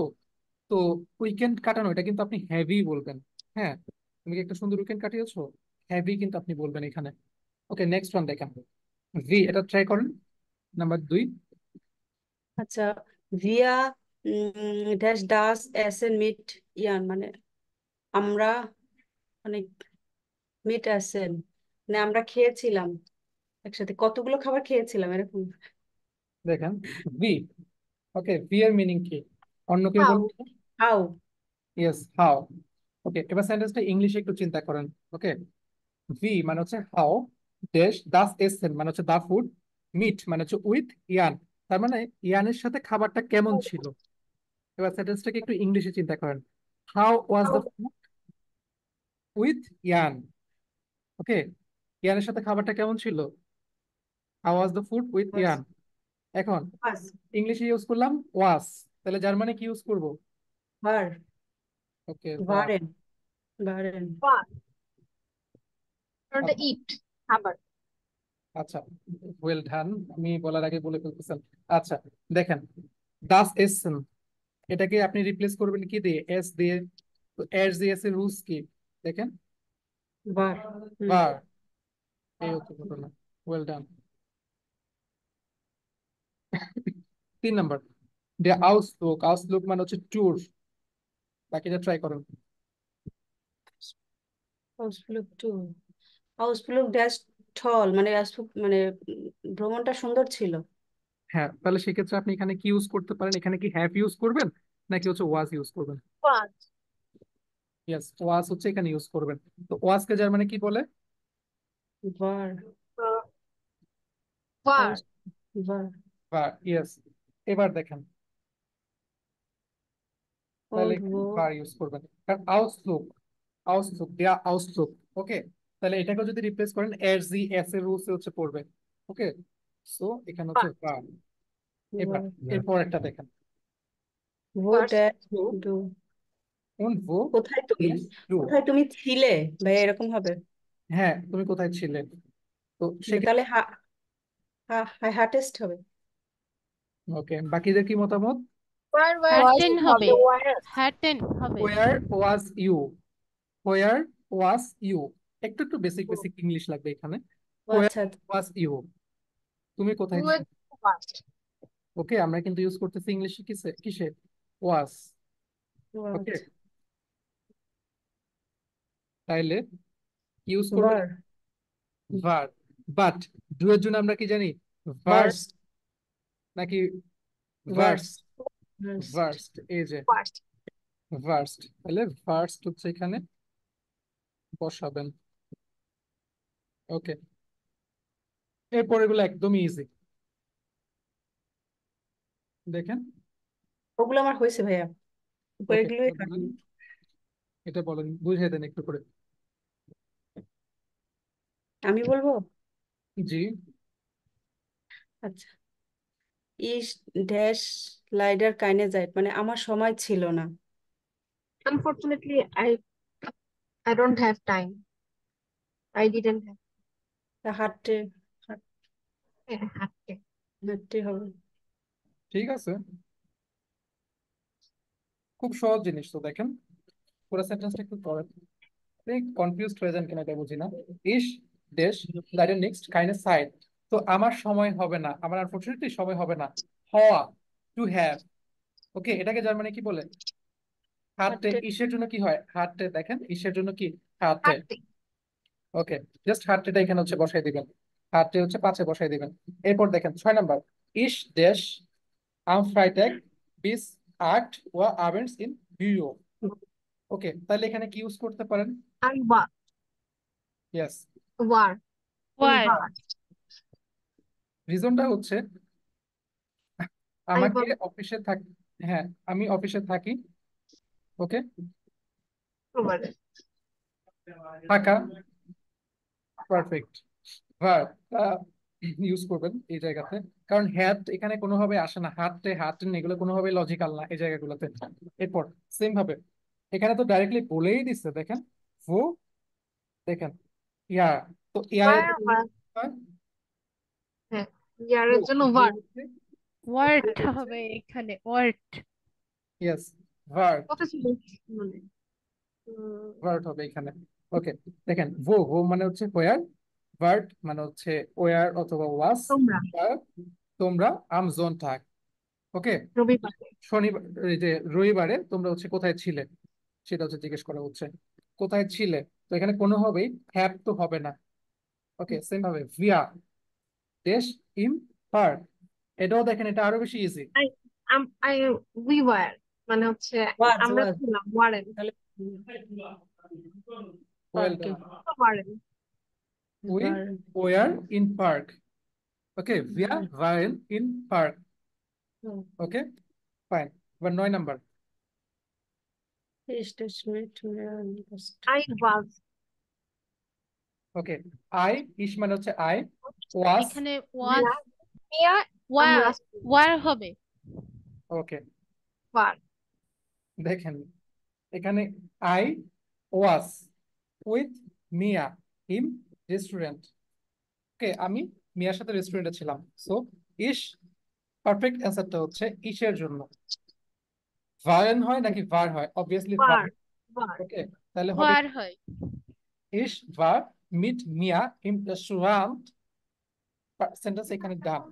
S1: তো উইকেন্ড কাটানো এটা কিন্তু আপনি হ্যাভি বলবেন। হ্যাঁ, তুমি কি একটা সুন্দর উইকেন্ড কাটিয়েছো, হ্যাভি কিন্তু আপনি বলবেন এখানে। ওকে, নেক্সট ওয়ান দেখেন, ভি, এটা ট্রাই করেন, নাম্বার 2।
S7: আচ্ছা, ভিয়া ড্যাশ ডাস এসেন মিট ইয়ান, মানে আমরা, মানে মিট এসেন মানে আমরা খেয়েছিলাম একসাথে, কতগুলো খাবার খেয়েছিলাম এরকম।
S1: দেখেন ভি, ওকে, ভি এর মিনিং কি? অন্য কেউ
S9: হাউ।
S1: বলুন।
S7: হাউ।
S1: Yes, how. ওকে, এবার সেন্টেন্সটা ইংলিশে একটু চিন্তা করেন। ওকে, ভি মানে হচ্ছে হাউ, ড্যাশ দাস এসেন মানে হচ্ছে দা ফুড, মিট মানে হচ্ছে উইথ ইয়ান, তার মানে ইয়ানের সাথে খাবারটা কেমন ছিল। এবার সেন্টেন্সটাকে একটু ইংলিশে চিন্তা করেন। How was the food with Ian. Okay, ইয়ানের সাথে খাবারটা কেমন ছিল? How was the food with Ian. এখন
S7: বাস।
S1: ইংলিশে ইউজ করলাম ওয়াজ, তাহলে জার্মানি কি ইউজ করব?
S7: ভার।
S1: ওকে, ভার।
S7: ভারেন। ভারেন।
S9: ওটা ইট, খাবার।
S1: আচ্ছা, ওয়েল ডান, আমি বলার আগে বলে ফেলতেছেন। আচ্ছা, দেখেন, দাস এসেন, এটাকে আপনি রিপ্লেস করবেন কি দিয়ে? এস দিয়ে। তো এস দিয়ে এস এর রুলস কি দেখেন?
S7: ভার।
S1: ভার। এই হচ্ছে ঘটনা। Well done. 3 নাম্বার, দে আউসলুক, আউসলুক মানে হচ্ছে ট্যুর। বাকিটা ট্রাই করুন।
S7: হাউসফুল টু। হাউসফুল ড্যাশ টল, মানে মানে ভ্রমণটা সুন্দর ছিল।
S1: হ্যাঁ, তাহলে সেক্ষেত্রে আপনি এখানে কি ইউজ করতে পারেন? এখানে কি হ্যাভ ইউজ করবেন নাকি হচ্ছে ওয়াজ ইউজ করবেন?
S9: ওয়াজ।
S1: ইয়েস, ওয়াজ হচ্ছে এখানে ইউজ করবেন। তো ওয়াজকে জার্মানি কি বলে?
S7: ভার।
S9: ওয়ার।
S7: হাউস। ভার।
S1: বা ইয়েস। এবার দেখেন, তাহলে
S7: ওল্ড
S1: এখানে
S7: বো।
S1: বার ইউজ করবেন, কারণ আউসলুক, আউসলুক দেয়া আউসলুক। ওকে, তাহলে এটাকে যদি রিপ্লেস করেন এস জি এস এর রুলস হচ্ছে পড়বে। ওকে, সো এখানে হচ্ছে বার। এবার এরপর একটা দেখেন,
S7: ভো
S9: ওয়ার্স।
S7: ড্যাশ
S1: তো
S7: ডু।
S1: উন ভো
S7: কোথায় তুমি,
S1: ইজ ডু।
S7: কোথায় তুমি ছিলে, ভাই এরকম হবে।
S1: হ্যাঁ, তুমি কোথায় ছিলে? তো সেক্ষেত্রে
S7: তাহলে হা হা হার্টেস্ট হবে।
S1: ওকে, বাকিদের কি মতামত?
S9: ওয়ার ওয়াজ
S5: হ্যাটেন হবে,
S9: ওয়ার।
S5: হ্যাটেন হবে।
S1: হোয়ার ওয়াজ ইউ, হোয়ার ওয়াজ ইউ, একটু একটু বেসিক বেসিক ইংলিশ লাগবে এখানে।
S7: ও
S1: হোয়ার
S7: আচ্ছা।
S1: ওয়াজ ইউ, তুমি কোথায়
S9: হু
S1: ছিলে?
S9: ওয়াজ।
S1: ওকে, আমরা কিন্তু ইউজ করতেছি ইংলিশে কিসে, কিসে? ওয়াজ। ওকে, তাইলে ইউজ করবে
S7: ভার।
S1: ভার। বাট ডু এর জন্য আমরা কি জানি? Verse
S7: verse.
S1: নাকি ভার্স?
S7: ভার্স। ভার্স।
S1: ভার্সড, এই যে
S9: ওয়ার্স।
S1: ভার্সড, তাহলে ভার্সড হচ্ছে এখানে বসাবেন। ওকে, এরপর এগুলো একদমই ইজি। দেখেন,
S7: ওগুলো আমার হয়েছে ভাইয়া,
S1: ওকে,
S7: উপরেরগুলোই কাটুন।
S1: এটা বলেন, বুঝিয়ে দেন একটু করে।
S7: আমি বলবো।
S1: জি।
S7: আচ্ছা, ইস ড্যাশ লাইডার কাইনে যাইট, মানে আমার সময় ছিল না।
S9: Unfortunately, I don't have time. I didn't have.
S7: তা হাঁটতে
S9: হাঁটতে।
S7: হাঁটতে হবে।
S1: ঠিক আছে, খুব সহজ জিনিস। তো দেখেন, পুরো সেন্টেন্সটা একটু পড়েন, কনফিউজড হয়ে যান কেন এটা বুঝি না। ইস ড্যাশ লাইডার নেক্সট কাইন্ড সাইড, তো আমার সময় হবে না, আমার আনফরচুনেটলি সময় হবে না। হওয়া, টু হ্যাভ। ওকে, এটাকে জার্মানি কি বলে? হাতে।
S7: হাঁটতে।
S1: ইসের জন্য কি হয়? হাতে। দেখেন, ইসের জন্য কি? হাতে।
S9: হাঁটতে।
S1: ওকে, জাস্ট হাতেটা এখানে হচ্ছে বসাই দিবেন, হাতে হচ্ছে পাঁচে বসাই দিবেন। এরপর দেখেন 6 নাম্বার, ইস ড্যাশ আম ফ্রাইটেগ বিস আক্ট ওয়া আবেন্টস ইন ভিউ। ওকে, তাহলে এখানে কি ইউজ করতে পারেন?
S9: আর বা
S1: ইয়েস,
S9: ওয়ার
S5: ওয়ার
S1: রিজনটা হচ্ছে
S9: আই
S1: আমাকে
S9: ওয়াজ
S1: অফিসে থাকি, হ্যাঁ আমি অফিসে থাকি। ওকে,
S9: প্রোভাইডেড।
S1: থাকা পারফেক্ট ভার্ব ইউজ করবেন এই জায়গাতে, কারণ হ্যাড এখানে কোনোভাবে আসে না, হাতে হাত এগুলো কোনোভাবে লজিক্যাল না এই জায়গাগুলোতে। এরপর সেম ভাবে এখানে তো ডাইরেক্টলি বলেই দিচ্ছে, দেখেন ও, দেখেন ইয়া, তো ইয়ারের
S9: ওয়ার
S1: জন্য
S9: ওয়ার
S1: কি হয়?
S9: হ্যাঁ, ইয়ারের জন্য ওয়ার।
S5: ওয়ার্ড হবে এখানে ওয়ার্ড
S1: ইয়েস, ভার্ব
S9: কত ছিল মানে
S1: ভার্ব হবে এখানে। ওকে, দেখেন ভো মানে হচ্ছে হোয়ার, ভার্ব মানে হচ্ছে ওয়ার অথবা ওয়াস,
S9: তোমরা
S1: তোমরা আম জোন থাক। ওকে,
S9: রবিবার
S1: শনিবার এই যে রবিবারে তোমরা হচ্ছে কোথায় ছিলে, সেটা হচ্ছে জিজ্ঞেস করা হচ্ছে কোথায় ছিলে। তো এখানে কোনোভাবেই হ্যাভ তো হবে না। ওকে, সেম ভাবে ভিয়া দেশ ইম পার্ক, এটাও দেখেন এটা আরো বেশি easy.
S9: I I we were মানে হচ্ছে
S7: ওয়াজ
S9: আমরা
S7: ওয়াজ
S9: ছিলাম ওয়ারেন
S7: তাহলে
S1: ওয়েল
S7: পার্কে
S1: ডান,
S9: ওয়ারেন
S1: উই
S7: ভার
S1: ওয়ার ইন পার্ক। ওকে, ভিয়া ওয়ারেন ইন পার্ক। Okay, fine. এবার 9 নাম্বার।
S7: Statement
S9: I was
S1: okay, I ইস মানে হচ্ছে আই, ওয়াজ,
S5: এখানে ওয়াজ
S9: মিয়া আমরা
S5: ওয়ার হবে
S1: ওকে
S9: ওয়ার
S1: দেখেন এখানে I was with Mia in restaurant. Okay, আমি মিয়ার সাথে রেস্টুরেন্টে ছিলাম। সো ইস পারফেক্ট অ্যান্সারটা হচ্ছে ইসের জন্য। ভারেন হয় নাকি ভার হয়? অবভিয়াসলি ভার।
S9: ওয়ার ওয়ার
S1: ওকে, তাহলে হবে
S5: ওয়ার হয়
S1: ইস ভার মিট মিয়া ইন রেস্টুরেন্ট। সেন্টেন্স এখানে ডান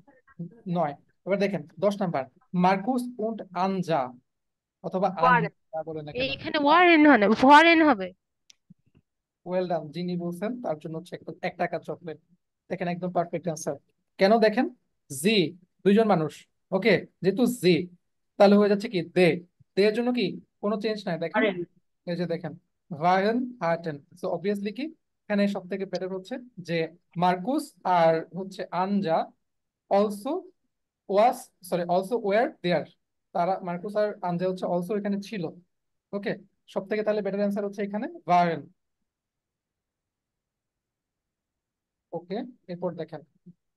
S1: 9। এবার দেখেন 10 নাম্বার, মার্কুস উন্ড আনজা অথবা
S9: ওয়ারেন
S1: আনজা বলে না কেন,
S5: এখানে ওয়ারেন হবে
S1: ওয়েল ডান, যিনি বলছেন তার জন্য হচ্ছে 1 টাকা চকলেট। দেখেন একদম পারফেক্ট অ্যান্সার। কেন দেখেন, জি দুইজন মানুষ। ওকে, যেহেতু জি তাহলে হয়ে যাচ্ছে কি দে, দে এর জন্য কি কোনো চেঞ্জ নাই। দেখেন
S7: পারেন
S1: এই যে দেখেন ভায়ান হার্টেন, সো অবভিয়াসলি কি এখানে সব থেকে বেটার হচ্ছে যে মার্কুস আর হচ্ছে Anja also was, sorry also were there, তারা মার্কুস আর আনজা হচ্ছে অলসো এখানে ছিল। ওকে, সব থেকে তাহলে বেটার অ্যান্সার হচ্ছে এখানে ভায়ান। ওকে, এরপর দেখেন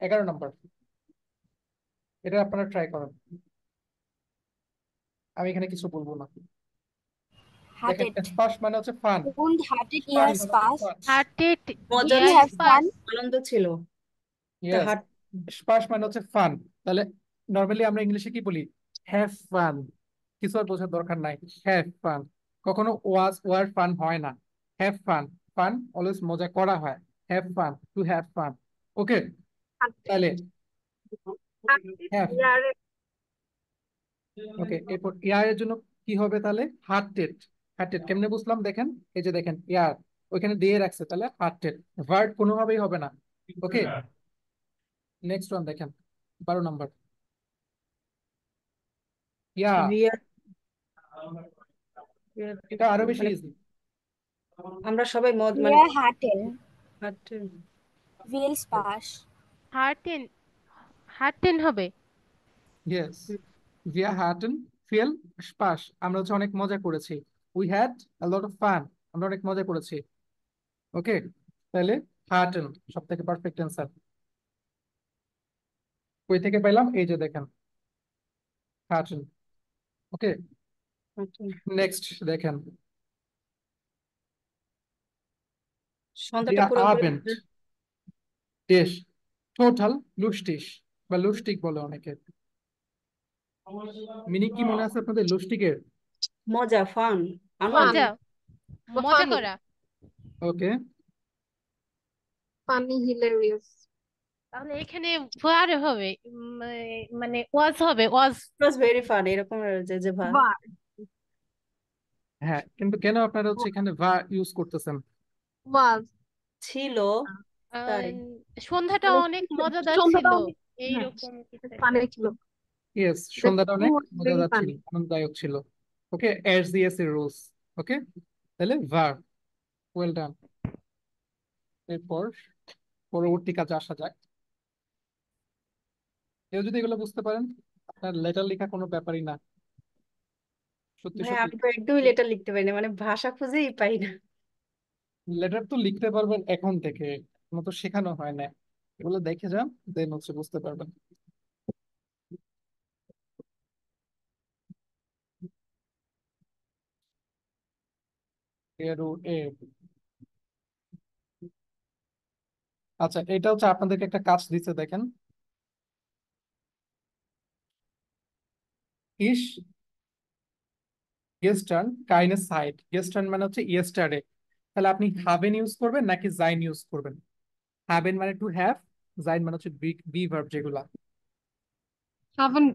S1: 11 নাম্বার, এটা আপনারা ট্রাই করেন, আমি এখানে কিছু বলবো না। দেখেন
S10: Hearted.
S1: স্পাস মানে হচ্ছে fun,
S10: Und hattet ihr
S1: SPAS মানে
S10: Spaß?
S1: হচ্ছে
S5: হার্টেড
S7: মজা
S10: Did you have fun?
S7: আনন্দ ছিল তা
S1: ইয়েস,
S7: হাট
S1: স্পাস মানে হচ্ছে ফান। তাহলে নর্মালি আমরা ইংলিশে কি বলি, হ্যাভ ফান, কিছু আর বোঝার দরকার নাই, হ্যাভ ফান। কখনো ওয়াজ ওয়ার ফান হয় না, হ্যাভ ফান, ফান অলওয়েজ মজা করা হয়, have fun, to have fun. Okay, তাহলে হ্যাভ,
S9: ইয়ারের
S1: ওকে এরপর ইয়ার এর জন্য কি হবে তাহলে, হার্টেড। হার্টেড কেমনে বুঝলাম, দেখেন এই যে দেখেন ইয়ার ওইখানে দিয়ে রাখছে, তাহলে হার্টেড ভার্ব কোনোভাবেই হবে না। ওকে, নেক্সট ওয়ান দেখেন 12 নাম্বার, ইয়া,
S7: রিয়া
S1: এটা আরো বেশি
S7: মানে
S1: ইজি।
S7: আমরা সবাই মানে
S10: Wir hatten
S7: হাট
S10: viel Spaß.
S5: হার্টেন হবে
S1: yes, wir hatten viel Spaß, আমরা হচ্ছে অনেক মজা করেছি। we had a lot of fun, আমরা অনেক মজা করেছি। ওকে, তাহলে hatten সব থেকে পারফেক্ট অ্যান্সার। কই থেকে পেলাম, এই যে দেখেন hatten। ওকে, নেক্সট দেখেন
S7: সন্ধ্যাটা
S1: wir
S7: পুরোপুরি
S1: Abend des total lustig বা লুস্টিক বলে অনেকে। মিনিং কি মনে আছে আপনাদের লুস্টিকের?
S7: মজা ফান আনন্দ
S5: মজা মজা
S9: ফানি
S5: করা
S1: ওকে,
S9: ফানি হিলেরিয়াস
S5: তাহলে এখানে ওয়ার হবে মানে ওয়াজ হবে ওয়াজ
S7: ওয়াজ ভেরি ফান এরকম যে
S9: ওয়ার
S1: হ্যাঁ কিন্তু কেন আপনারা হচ্ছে এখানে ভা ইউজ করতেছেন?
S9: ওয়াজ
S7: ছিল তাই
S5: সন্ধ্যাটা অনেক মজাদার ছিল
S9: সন্ধ্যাটা অনেক হ্যাঁ
S5: এইরকম কিছু একটা।
S9: ফানি ছিল
S1: ইয়েস,
S3: এটা
S1: সন্ধ্যাটা অনেক
S3: very
S1: মজাদার ছিল,
S3: funny.
S1: আনন্দদায়ক ছিল। ওকে, এসজিএস এর রুলস। ওকে, তাহলে ভার্ব, ওয়েল ডান। এরপর পরবর্তী কাজে আসা যাক। কেউ যদি এগুলো বুঝতে পারেন, আপনার লেটার লেখা কোনো ব্যাপারই না, সত্যি
S7: ভাই
S1: সত্যি।
S7: আমি তো একদমই লেটার লিখতে পারি না, মানে ভাষা খুঁজেই পাই না।
S1: লেটার তো লিখতে পারবেন এখন থেকে, এখনো তো শেখানো হয় না। এগুলো দেখে যান, দেন হচ্ছে বুঝতে পারবেন। এর এ আচ্ছা, এটা হচ্ছে আপনাদেরকে একটা কাজ দিচ্ছে, দেখেন। ইস গেস্টার্ন কাইন্ড সাইড, গেস্টার্ন মানে হচ্ছে ইয়েস্টারডে। তাহলে আপনি হ্যাভেন ইউজ করবেন নাকি জাইন ইউজ করবেন? হ্যাভেন মানে টু হ্যাভ, জাইন মানে হচ্ছে বি ভার্ব যেগুলা।
S9: haven't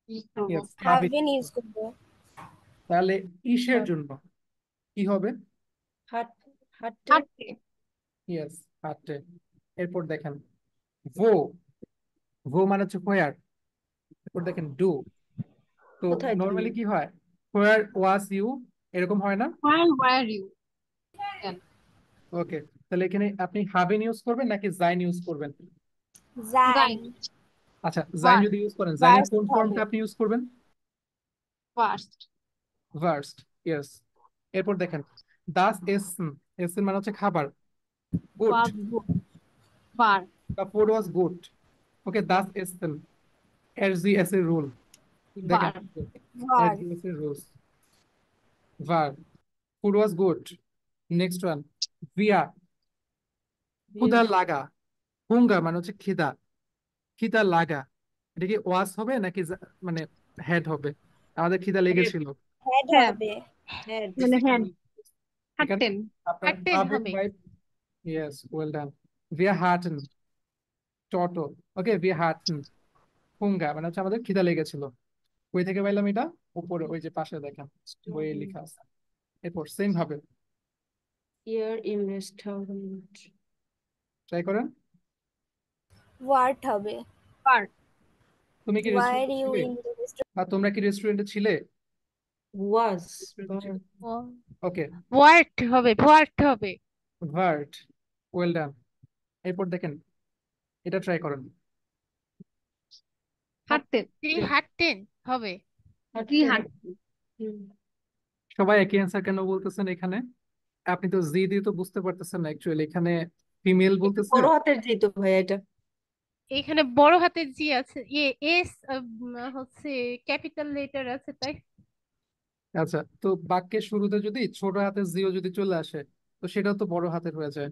S9: use করবো।
S1: Yes, haven.
S10: Haven use করবো।
S1: তাহলে ইসের জন্য কি হবে?
S7: হাট হাটে
S9: হাঁটতে
S1: ইয়েস, হাটে। এরপর দেখেন ভো, ভো মানে হচ্ছে হোয়ার। এরপর দেখেন ডু। তো
S7: কোথায় তুমি?
S1: নর্মালি কি হয়, হোয়ার ওয়াজ ইউ, এরকম হয় না?
S9: where were you then
S1: ওকে, তাহলে এখানে আপনি হ্যাভেন ইউজ করবেন নাকি জাইন ইউজ করবেন?
S10: Sein.
S9: sein
S1: আচ্ছা, জাইন
S9: var
S1: যদি ইউজ করেন, জাইনের
S10: First
S1: কোন
S10: হবে।
S1: ফর্মটা আপনি ইউজ করবেন?
S9: first
S1: ভার্স্ট, ইয়েস। এরপর দেখেন দাস এসেন, এসেন মানে হচ্ছে খাবার, good.
S9: was good var
S1: the food was good. Okay, দাস এসেন, এসজিএস এর রুল দেখেন,
S9: var
S10: Var.
S1: এসজিএস এর রুলস। ভার, food was good. Next one ভিয়া, ক্ষুধা লাগা, হুঙ্গার মানে হচ্ছে খিদা, খিদা লাগা। এটা কি ওয়াজ হবে নাকি মানে হেড হবে? আমাদের খিদা লেগেছিল।
S10: Head
S9: have
S10: হবে।
S7: হ্যাঁ
S9: মানে had
S1: এখানে
S9: hatten
S1: আপনার
S5: হাঁটতেন
S1: ভার্বের
S5: হবে।
S1: ভাইব, ইয়েস, ওয়েল ডান। ভিয়া হার্টেন, টটো। ওকে, ভিয়া হার্টেন, হুঙ্গা মানে হচ্ছে আমাদের খিদা লেগেছিল। কই থেকে পাইলাম এটা? উপরে ওই যে পাশে দেখেন বইয়ে লেখা আছে। এরপর সেম ভাবে
S7: ইয়ার ইন রেস্টুরেন্ট
S1: ট্রাই করেন।
S10: Wart হবে।
S9: var
S1: তুমি কি
S10: Why are
S1: রেস্টুরেন্টে
S10: you
S1: ছিলে?
S10: in the restaurant?
S1: আর তোমরা কি রেস্টুরেন্টে ছিলে?
S7: ওয়াজ
S1: ওকে,
S5: ওয়ার্ট হবে, ওয়ার্ট হবে।
S1: ভার্ট, ওয়েল ডান। এরপর দেখেন এটা ট্রাই করেন।
S9: hatten
S5: তিনি হাঁটতেন হবে।
S9: কি hatten
S1: সবাই একই অ্যান্সার কেন বলতেছেন এখানে? আপনি তো জি দিয়ে তো বুঝতে পারতেছেন না, অ্যাকচুয়ালি এখানে ফিমেল বলতেছে।
S7: বড় হাতের জি তো ভাইয়া এটা।
S5: এখানে বড় হাতের জি আছে, এস হচ্ছে ক্যাপিটাল লেটার আছে তাই।
S1: আচ্ছা, তো বাক্যের শুরুতে যদি ছোট হাতের জিও যদি চলে আসে, তো সেটাও তো বড় হাতের হয়ে যায়।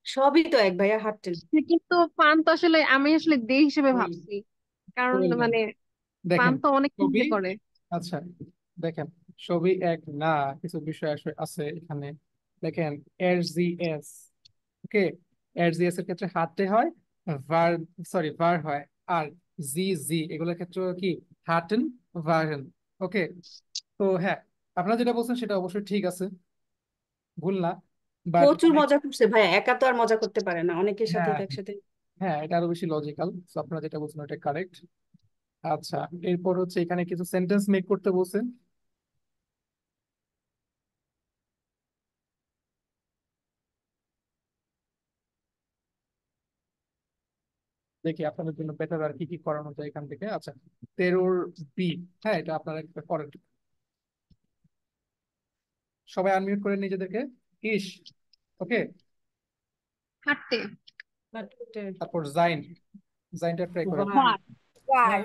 S7: সবই তো এক ভাইয়া, হাঁটতেন।
S9: কিন্তু পান তো আসলে আমি আসলে দে হিসেবে ভাবছি, কারণ
S1: Well done.
S9: মানে পান
S1: দেখেন
S9: তো অনেক
S1: ছবি,
S9: ইয়ে করে।
S1: আচ্ছা দেখেন ছবি এক না, কিছু বিষয় আছে এখানে। দেখেন এসজিএস, ওকে, এসজিএস এর ক্ষেত্রে হাতে হয়, ভার, সরি ভার হয়, আর জি জি এগুলোর ক্ষেত্রে কি হাটেন, ভারেন। ওকে, তো হ্যাঁ, আপনারা যেটা বলছেন সেটা অবশ্যই ঠিক আছে, ভুল না। বাট
S7: প্রচুর মজা করছে ভাইয়া, একা তো আর মজা করতে পারে না, অনেকের সাথে
S1: হ্যাঁ,
S7: তো একসাথে।
S1: হ্যাঁ এটা আরো বেশি লজিক্যাল, আপনারা যেটা বলছেন ওটা কারেক্ট। আচ্ছা, এরপর হচ্ছে এখানে কিছু সেন্টেন্স মেক করতে বলছেন। দেখি আপনাদের জন্য বেটার আর কি কি করানো যায় এখান থেকে। আচ্ছা, তেরোর বি, হ্যাঁ এটা আপনারা একটা করেন। সবাই আনমিউট করে নিজেদেরকে। ইস, ওকে,
S9: হাঁটতে
S7: হাঁটতে।
S1: তারপর জাইন, জাইনটা ট্রাই করেন।
S9: var
S10: War.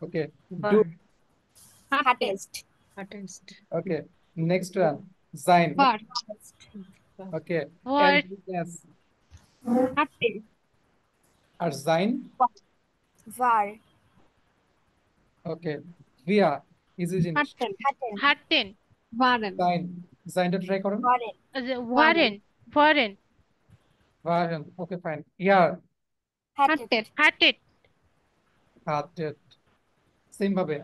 S1: ওকে, ডু,
S9: হাঁটতে
S10: Hottest.
S7: হার্টেস্ট।
S1: ওকে, নেক্সট ওয়ান জাইন,
S9: var
S1: ওকে,
S5: ওয়ার্ট
S1: এলএস
S9: হাঁটতে
S1: আর জাইন,
S10: War.
S1: ওকে, ভিয়া, ইজি জিনিস।
S9: হাঁটতেন
S10: Hatten.
S5: হাঁটতেন।
S9: waren
S1: জাইন, জাইনটা ট্রাই করেন।
S10: Waren.
S5: ওয়ারেন, ওয়ারেন
S1: ভার্সন, ওকে ফাইন। ইয়ার,
S10: Hatted.
S9: হাঁটতেন
S5: হার্টেড,
S1: হার্টেড, সেম ভাবে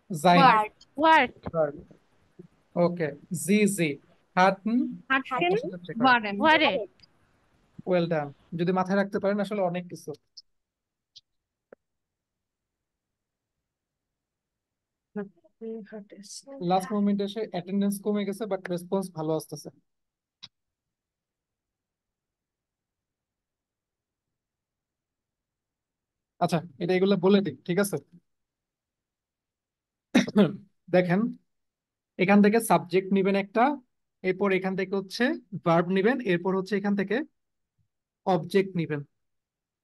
S1: জাইন,
S10: Wart.
S5: ওয়ার্ট
S1: ওকে, জি জি, হার্টন,
S9: হাঁটতেন
S10: Hatten.
S9: waren
S5: ওয়ারেন।
S1: Well done. যদি মাথায় রাখতে পারেন আসলে অনেক কিছু। লাস্ট মোমেন্টে এসে অ্যাটেন্ডেন্স কমে গেছে বাট রেসপন্স ভালো আসতেছে। আচ্ছা, এটা এগুলো বলে দিই, ঠিক আছে? দেখেন, এখান থেকে সাবজেক্ট নিবেন একটা, এরপর এখান থেকে হচ্ছে ভার্ব নিবেন, এরপর হচ্ছে এখান থেকে অবজেক্ট নিবেন,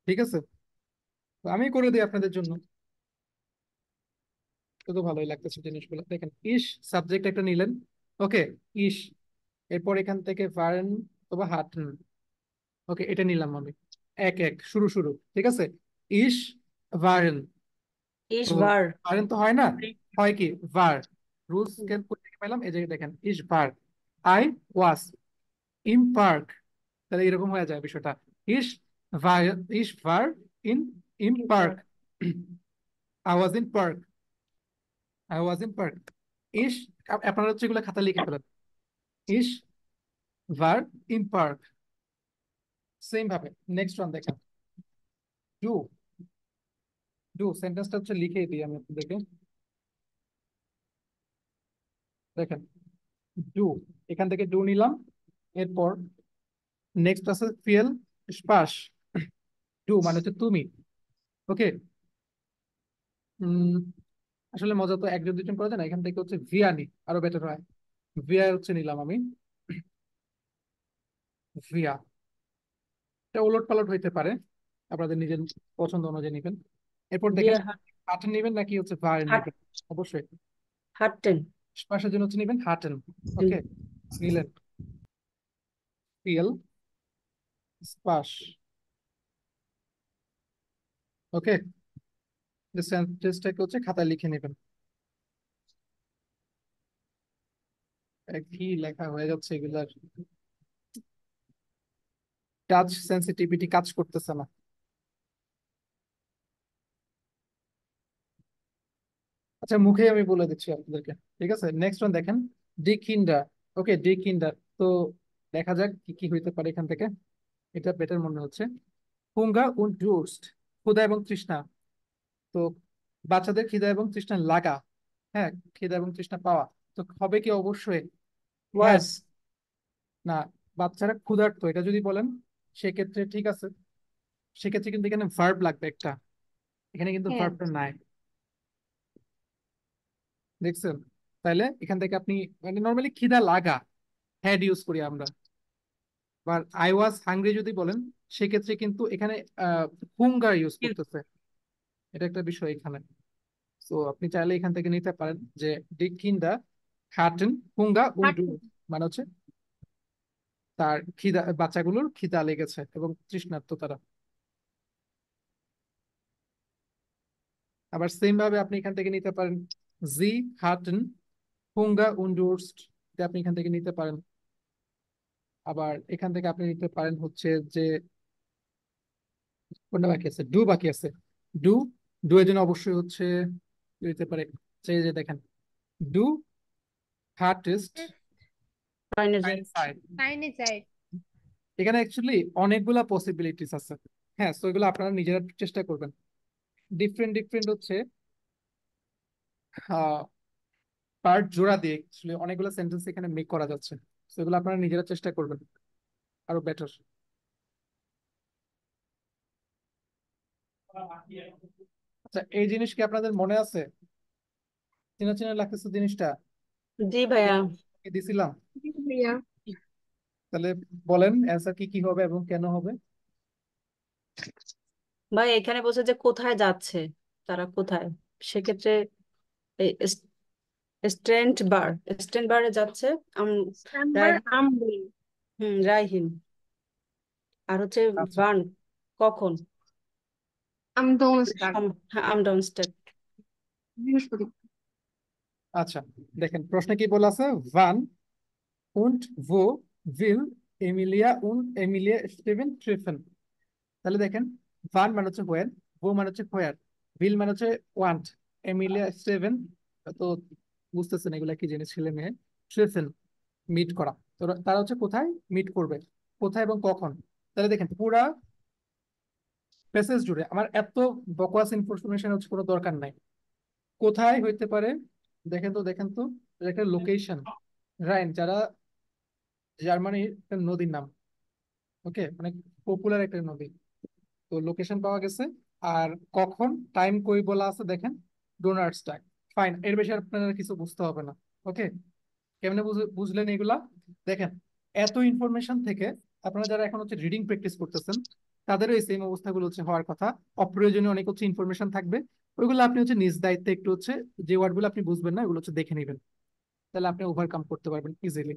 S1: ঠিক আছে? তো আমি করে দিই আপনাদের জন্য, তো ভালোই লাগতেছে জিনিসগুলো। দেখেন, ইস সাবজেক্ট একটা নিলেন, ওকে, ইস, এরপর এখান থেকে ভার্ন অথবা হার্টেন, ওকে, এটা নিলাম আমি এক এক শুরু শুরু, ঠিক আছে? ইস ভার্ন,
S7: ইস
S1: তো
S7: ভার
S1: ভার্ন তো হয় না, হয় কি ভার, রুলস স্কেল করতে পেলাম, এই যে দেখেন ইস ভার, আই ওয়াজ ইন পার্ক, তাহলে এরকম হয়ে যায় বিষয়টা, ইস ভার, ইস ভার ইন ইন park, I was in park, I was in park. ইস, আপনারা হচ্ছে এগুলো খাতা লিখে ফেলেন, ইস ভার ইন পার্ক। সেম ভাবে নেক্সট ওয়ান দেখেন, ডু, ডু সেন্টেন্সটা হচ্ছে লিখে দিই আমি আপনাদেরকে। দেখেন, ডু, এখান থেকে ডু নিলাম, এরপর নেক্সট আছে ফিয়েল স্পাস, ডু মানে হচ্ছে তুমি, ওকে। আসলে মজা তো একজন দুজন করা যায় না, এখান থেকে হচ্ছে ভিয়া নি, আরো বেটার হয়, ভিয়া হচ্ছে নিলাম আমি, ভিয়া, এটা ওলট পালট হইতে পারে, আপনাদের নিজের পছন্দ অনুযায়ী নিবেন। এরপর দেখেন,
S7: বিয়া
S1: হাটেন নিবেন নাকি হচ্ছে ভার
S7: হাট
S1: নিবেন, অবশ্যই
S7: হাটটেন
S1: স্পাসের জন্য হচ্ছে নিবেন হাটেন, ওকে, নিলেন ফিয়েল স্পাস, ওকে, সেন্টেন্সটাকে হচ্ছে খাতায় লিখে নেবেন। কি লেখা হয়ে যাচ্ছে এগুলার, টাচ সেন্সিটিভিটি কাজ করতেছে না। আচ্ছা, মুখে আমি বলে দিচ্ছি আপনাদেরকে, ঠিক আছে? নেক্সট ওয়ান দেখেন, ডি কিন্ডার, ওকে, ডি কিন্ডার, তো দেখা যাক কি কি হইতে পারে এখান থেকে, এটা বেটার মনে হচ্ছে। হুঙ্গার উন্ড ডুরস্ট, ক্ষুধা এবং তৃষ্ণা, তো বাচ্চাদের খিদা এবং তৃষ্ণা লাগা, হ্যাঁ, খিদা এবং তৃষ্ণা পাওয়া, তো হবে কি অবশ্যই হ্যাঁ,
S7: ওয়াজ
S1: না, বাচ্চারা ক্ষুধার্ত এটা যদি বলেন সেক্ষেত্রে ঠিক আছে, সেক্ষেত্রে কিন্তু এখানে ভার্ব লাগবে একটা, এখানে কিন্তু
S9: হ্যাঁ।
S1: ভার্বটা নাই, দেখছেন? তাইলে এখান থেকে আপনি মানে নর্মালি খিদা লাগা হ্যাড ইউজ করি আমরা, বা আই ওয়াজ হাংরি যদি বলেন সেক্ষেত্রে কিন্তু এখানে হুঙ্গার ইউজ করতেছে, এটা একটা বিষয় এখানে। তো আপনি চাইলে এখান থেকে নিতে পারেন যে ডি কিন্ডার হার্টেন হুঙ্গা উন্ড, মানে হচ্ছে তার খিদা, বাচ্চাগুলোর খিদা লেগেছে এবং তৃষ্ণার্ত তারা। আবার সেম ভাবে আপনি এখান থেকে নিতে পারেন জি হার্টেন হুঙ্গা উন্ডুরস্ট, এটা আপনি এখান থেকে নিতে পারেন। আবার এখান থেকে আপনি নিতে পারেন হচ্ছে যে কোনটা বাকি আছে, ডু বাকি আছে, ডু, ডু এর জন্য অবশ্যই হচ্ছে কি হতে পারে, সেই যে দেখেন, ডু হার্টেস্ট
S5: সাইনে যায়।
S1: এখানে অ্যাকচুয়ালি অনেকগুলা পসিবিলিটিস আছে, হ্যাঁ, তো এগুলো আপনারা নিজেরা চেষ্টা করবেন, ডিফারেন্ট ডিফারেন্ট হচ্ছে পার্ট জোড়া দিয়ে actually অনেকগুলো সেন্টেন্স এখানে মেক করা যাচ্ছে, তো এগুলো আপনারা নিজেরা চেষ্টা করবেন আরো বেটার। আচ্ছা, এই জিনিস কি আপনাদের মনে আছে? চেনা চেনা লাগতেছে জিনিসটা,
S7: জি ভাইয়া
S1: কি দিছিলাম?
S9: ভাইয়া,
S1: তাহলে বলেন অ্যান্সার কি কি হবে এবং কেন হবে?
S7: ভাই এখানে বলছে যে কোথায় যাচ্ছে, তারা কোথায়, সেক্ষেত্রে স্ট্যান্ড বারে যাচ্ছে রাইহিম
S9: আমরিন,
S7: রাইহিম, আর হচ্ছে
S1: আচ্ছা,
S7: বান কখন,
S9: আম দোনস্টাগ,
S7: আমডাউনস্টেড
S9: বৃহস্পতি।
S1: আচ্ছা, দেখেন প্রশ্নে কি বলা আছে, ভান und wo will Emilia und Emilie Steven treffen, তাহলে দেখেন, ভান মানে হচ্ছে হোয়ার, wo মানে হচ্ছে হোয়ার, will মানে হচ্ছে ওয়ান্ট, এমিলিয়া স্টেভেন, তো বুঝতেছেন এগুলা কি জিনিস, ছেলে মেয়ে, ট্রেফেন মিট করা, তো তারা হচ্ছে কোথায় মিট করবে, কোথায় এবং কখন। তাহলে দেখেন পুরা প্যাসেজ জুড়ে আমার এত বকওয়াস ইনফরমেশন হচ্ছে কোনো দরকার নাই, কোথায় হইতে পারে দেখেন তো এটা একটা লোকেশন, রাইন, যারা জার্মানির একটা নদীর নাম। ওকে, মানে পপুলার একটা নদী। তো লোকেশন পাওয়া গেছে, আর কখন, টাইম কই বলা আছে দেখেন, ডোনার্স টাইম। ফাইন, এর বেশি আপনারা কিছু বুঝতে হবে না। ওকে, কেমনে বুঝলেন এগুলা? দেখেন, এত ইনফরমেশন থেকে আপনারা যারা এখন হচ্ছে রিডিং প্র্যাকটিস করতেছেন, তাদেরও এই সেম অবস্থাগুলো হচ্ছে হওয়ার কথা। অপ্রয়োজনীয় অনেক হচ্ছে ইনফরমেশন থাকবে, ওইগুলো আপনি হচ্ছে নিজ দায়িত্বে একটু হচ্ছে, যে ওয়ার্ডগুলো আপনি বুঝবেন না ওগুলো হচ্ছে দেখে নেবেন, তাহলে আপনি ওভারকাম করতে পারবেন ইজিলি।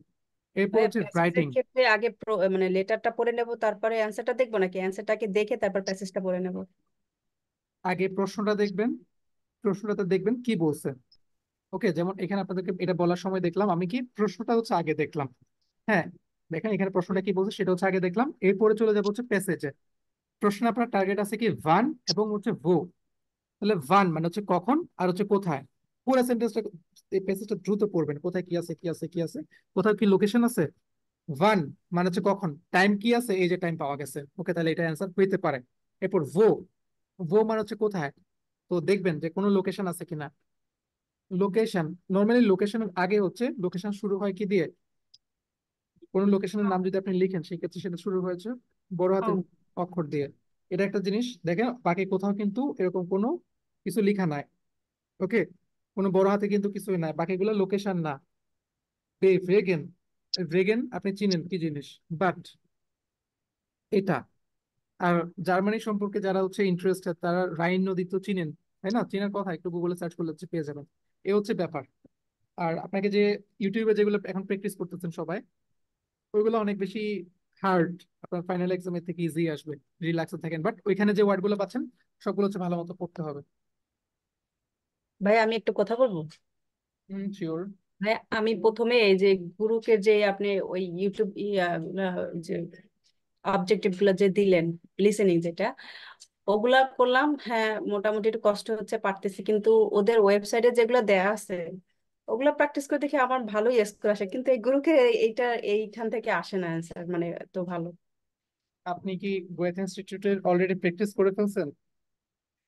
S1: এরপর
S7: ভাইয়া
S1: হচ্ছে
S7: প্যাসেজের
S1: রাইটিং।
S7: ক্ষেত্রে আগে মানে লেটারটা পড়ে নেব, তারপরে অ্যান্সারটা দেখবো, নাকি অ্যান্সারটাকে দেখে তারপর প্যাসেজটা পড়ে নেব?
S1: আগে প্রশ্নটা দেখবেন, প্রশ্নটাতে দেখবেন কি বলছে। ওকে, যেমন এখানে আপনাদেরকে এটা বলার সময় দেখলাম আমি কি প্রশ্নটা হচ্ছে আগে দেখলাম। হ্যাঁ, দেখেন এখানে প্রশ্নটা কি বলছে সেটা হচ্ছে আগে দেখলাম, এরপরে চলে যাবো হচ্ছে প্যাসেজে। প্রশ্নে আপনার টার্গেট আছে কি ভান এবং হচ্ছে ভো। তাহলে ভান মানে হচ্ছে কখন, আর হচ্ছে কোথায়। পুরো সেন্টেন্সটা, এই প্যাসেজটা দ্রুত পড়বেন, কোথায় কি আছে কি আছে কি আছে, কোথাও কি লোকেশন আছে। ভান মানে হচ্ছে কখন, টাইম কি আছে, এই যে টাইম পাওয়া গেছে। ওকে, তাহলে এটা অ্যান্সার হইতে পারে। এরপর ভো, ভো মানে হচ্ছে কোথায়। তো দেখবেন যে কোনো লোকেশন আছে কিনা। লোকেশন, নর্মালি লোকেশনের আগে হচ্ছে, লোকেশন শুরু হয় কি দিয়ে, কোনো লোকেশনের নাম যদি আপনি লিখেন সেক্ষেত্রে সেটা শুরু হয়েছে বড় হাতের অক্ষর দিয়ে। এটা একটা জিনিস দেখেন, বাকি কোথাও কিন্তু এরকম কোনো কিছু লেখা নাই। ওকে, কোনো বড় হাতে কিন্তু কিছুই নাই, বাকিগুলো লোকেশন না। ভেগেন, ভেগেন আপনি চিনেন কি জিনিস, বাট এটা। আর জার্মানি সম্পর্কে যারা হচ্ছে ইন্টারেস্টেড তারা রাইন নদী তো চিনেন, তাই না? চেনার কথা, একটু গুগলে সার্চ করলে হচ্ছে পেয়ে যাবেন। এ হচ্ছে ব্যাপার। আর আপনাকে যে ইউটিউবে যেগুলো এখন প্র্যাকটিস করতেছেন সবাই, ওইগুলো অনেক বেশি হার্ড, আপনার ফাইনাল এক্সামের থেকে ইজি আসবে, রিল্যাক্সে থাকেন। বাট ওইখানে যে ওয়ার্ডগুলো পাচ্ছেন সবগুলো হচ্ছে ভালো মতো পড়তে হবে।
S7: ভাই আমি একটু কথা বলবো।
S1: শিওর।
S7: ভাই আমি প্রথমে এই যে গুরুকে যে আপনি ওই ইউটিউব যে অবজেক্টিভ গুলো যে দিলেন, লিসেনিং যেটা, ওগুলা করলাম। হ্যাঁ, মোটামুটি একটু কষ্ট হচ্ছে, পারতেছি, কিন্তু ওদের ওয়েবসাইটে যেগুলো দেয়া আছে ওগুলা প্র্যাকটিস করে দেখি আমার ভালোই স্কোর আসে, কিন্তু এই গুরুকে এইটা এইখান থেকে আসে না অ্যান্সার, মানে এত ভালো।
S1: আপনি কি গোয়েথ ইনস্টিটিউটের অলরেডি প্র্যাকটিস করে ফেলছেন?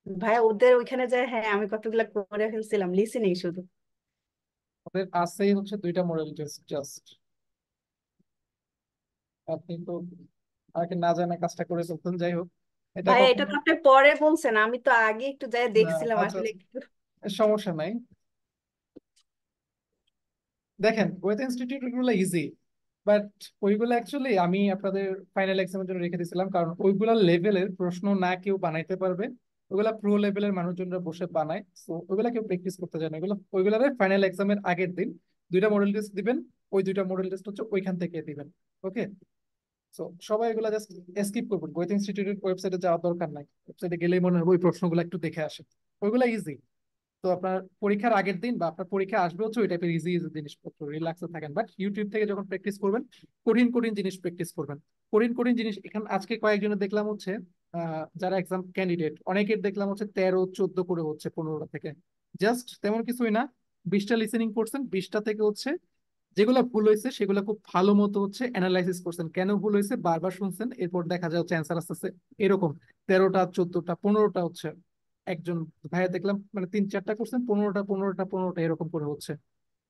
S7: ভাই ওদের ওইখানে যায়, হ্যাঁ আমি কতগুলা করে ফেলছিলাম, লিসেনিং শুধু।
S1: ওদের আছেই হচ্ছে দুইটা মডেল টেস্ট জাস্ট। আপনি তো আগে না জানা কাজটা করে ফেলতেন, যাই হোক। এটা
S7: ভাই এটা
S1: কখনো
S7: তো আপনি পরে বলছেন, আমি তো আগে একটু যাই
S1: না,
S7: দেখছিলাম
S1: আচ্ছা
S7: আসলে
S1: আচ্ছা,
S7: একটু।
S1: সমস্যা নাই। দেখেন গোয়েথ ইনস্টিটিউট গুলো ইজি, বাট ওইগুলো অ্যাকচুয়ালি আমি আপনাদের ফাইনাল এক্সামের জন্য রেখে দিয়েছিলাম, কারণ ওইগুলা লেভেলের প্রশ্ন না কেউ বানাইতে পারবে। ওইগুলা প্রো লেভেলের মানুষজনরা বসে বানায়, তো ওইগুলা কেউ প্র্যাকটিস করতে চায় না। ওইগুলা ফাইনাল এক্সামের আগের দিন দুইটা মডেল টেস্ট দিবেন, ওই দুইটা মডেল টেস্ট হচ্ছে ওইখান থেকে দিবেন। ওকে, তো সবাই এগুলা জাস্ট স্কিপ করবেন, গোয়েথ ইনস্টিটিউটের ওয়েবসাইটে যাওয়ার দরকার নাই। ওয়েবসাইটে গেলেই মনে হবে ওই প্রশ্নগুলো একটু দেখে আসে, ওইগুলা ইজি। তো আপনার পরীক্ষার আগের দিন বা আপনার পরীক্ষা আসবে হচ্ছে ওই টাইপের ইজি ইজি জিনিসপত্র, রিল্যাক্সে থাকেন। বাট ইউটিউব থেকে যখন প্র্যাকটিস করবেন, কঠিন কঠিন জিনিস প্র্যাকটিস করবেন। কঠিন কঠিন জিনিস এখানে আজকে কয়েকজনের দেখলাম হচ্ছে, যারা এক্সাম ক্যান্ডিডেট অনেকের দেখলাম হচ্ছে 13, 14 করে হচ্ছে 15টা থেকে। জাস্ট তেমন কিছুই না, 20টা লিসেনিং করছেন, 20টা থেকে হচ্ছে যেগুলো ভুল হয়েছে সেগুলো খুব ভালো মতো হচ্ছে অ্যানালাইসিস করছেন, কেন ভুল হয়েছে বারবার শুনছেন, এরপর দেখা যায় হচ্ছে অ্যান্সার আসতেছে এরকম। 13টা, 14টা, 15টা হচ্ছে একজন ভাইয়া দেখলাম, মানে 3-4টা করছেন, 15টা 15টা 15টা এরকম করে হচ্ছে।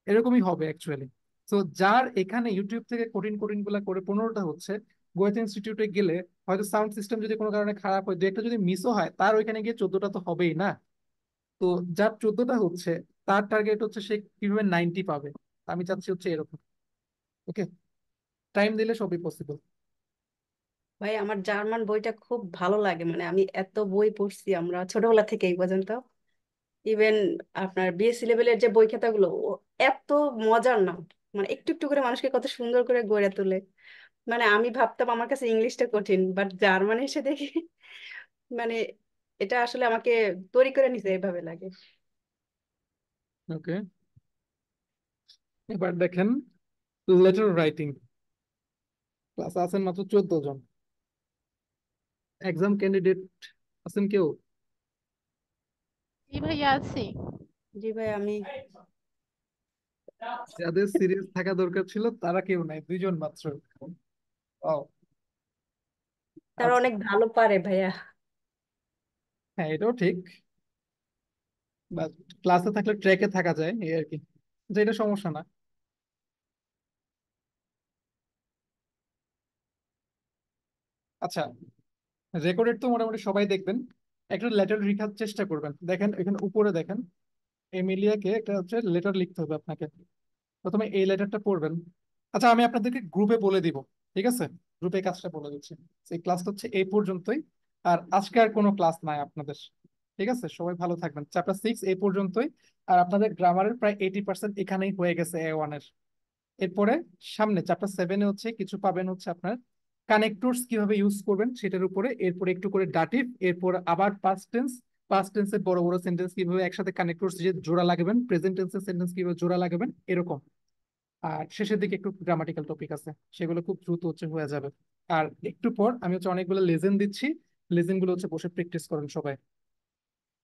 S1: এরকমই হবে অ্যাকচুয়ালি। তো যার এখানে ইউটিউব থেকে কঠিন কঠিন গুলা করে 15টা হচ্ছে, গোয়েথ ইনস্টিটিউটে গেলে হয়তো সাউন্ড সিস্টেম যদি কোনো কারণে খারাপ হয়, দু একটা যদি মিসও হয়, তার ওইখানে গিয়ে 14টা তো হবেই না। তো যার 14টা হচ্ছে, তার টার্গেট হচ্ছে সে কিভাবে 90 পাবে। আমি চাচ্ছি হচ্ছে এরকম। ওকে, টাইম দিলে সবই পসিবল।
S7: ভাই আমার জার্মান বইটা খুব ভালো লাগে, মানে আমি এত বই পড়ছি আমরা ছোটবেলা থেকে এই পর্যন্ত। ইভেন আপনার বিএসসি লেভেলের যে বই খাতাগুলো এত মজার না, মানে একটু একটু করে মানুষকে কত সুন্দর করে গড়ে তোলে। মানে আমি ভাবতাম আমার কাছে ইংলিশটা কঠিন, বাট জার্মান এসে দেখি মানে এটা আসলে আমাকে তৈরি করে নিছে এইভাবে লাগে।
S1: ওকে, এবার দেখেন লেটার রাইটিং। ক্লাসে আছেন মাত্র 14 জন, এক্সাম ক্যান্ডিডেট আছেন কেউ?
S5: জি ভাইয়া আছি।
S7: জি ভাই আমি।
S1: যাদের সিরিয়াস থাকা দরকার ছিল তারা কেউ নাই, 2 জন মাত্র। ও,
S7: তারা
S1: আচ্ছা,
S7: অনেক ভালো পারে ভাইয়া।
S1: হ্যাঁ এটাও ঠিক। বা ক্লাসে থাকলে ট্র্যাকে থাকা যায় এই আর কি, যে এটা সমস্যা না। আচ্ছা, রেকর্ডেড তো মোটামুটি সবাই দেখবেন, একটা লেটার লেখার চেষ্টা করবেন। দেখেন এখানে উপরে দেখেন, এমিলিয়াকে একটা হচ্ছে লেটার লিখতে হবে আপনাকে। প্রথমে এই লেটারটা পড়বেন। আচ্ছা, আমি আপনাদেরকে গ্রুপে বলে দিব, ঠিক আছে? গ্রুপে কাজটা বলে দিচ্ছি। এই ক্লাসটা হচ্ছে এই পর্যন্তই, আর আজকে আর কোনো ক্লাস নাই আপনাদের, ঠিক আছে? সবাই ভালো থাকবেন। চ্যাপ্টার 6 এই পর্যন্তই। আর আপনাদের গ্রামারের প্রায় 80% এখানেই হয়ে গেছে A1 এর। এরপরে সামনে চ্যাপ্টার 7-এ হচ্ছে কিছু পাবেন হচ্ছে আপনার কানেক্টরস কিভাবে ইউজ করবেন সেটার উপরে, এরপরে একটু করে ডাটিভ, এরপর আবার পাস্ট টেন্স, পাস্ট টেন্সের বড় বড় সেন্টেন্স কিভাবে একসাথে কানেক্টরস যে জোড়া লাগাবেন, প্রেজেন্ট টেন্সের সেন্টেন্স কিভাবে জোড়া লাগাবেন, এরকম। আর শেষের দিকে একটু গ্রামাটিক্যাল টপিক আছে, সেগুলো খুব দ্রুত হচ্ছে হয়ে যাবে। আর একটু পর আমি হচ্ছে অনেকগুলো লেসন দিচ্ছি, লেসন গুলো হচ্ছে বসে প্র্যাকটিস করেন সবাই।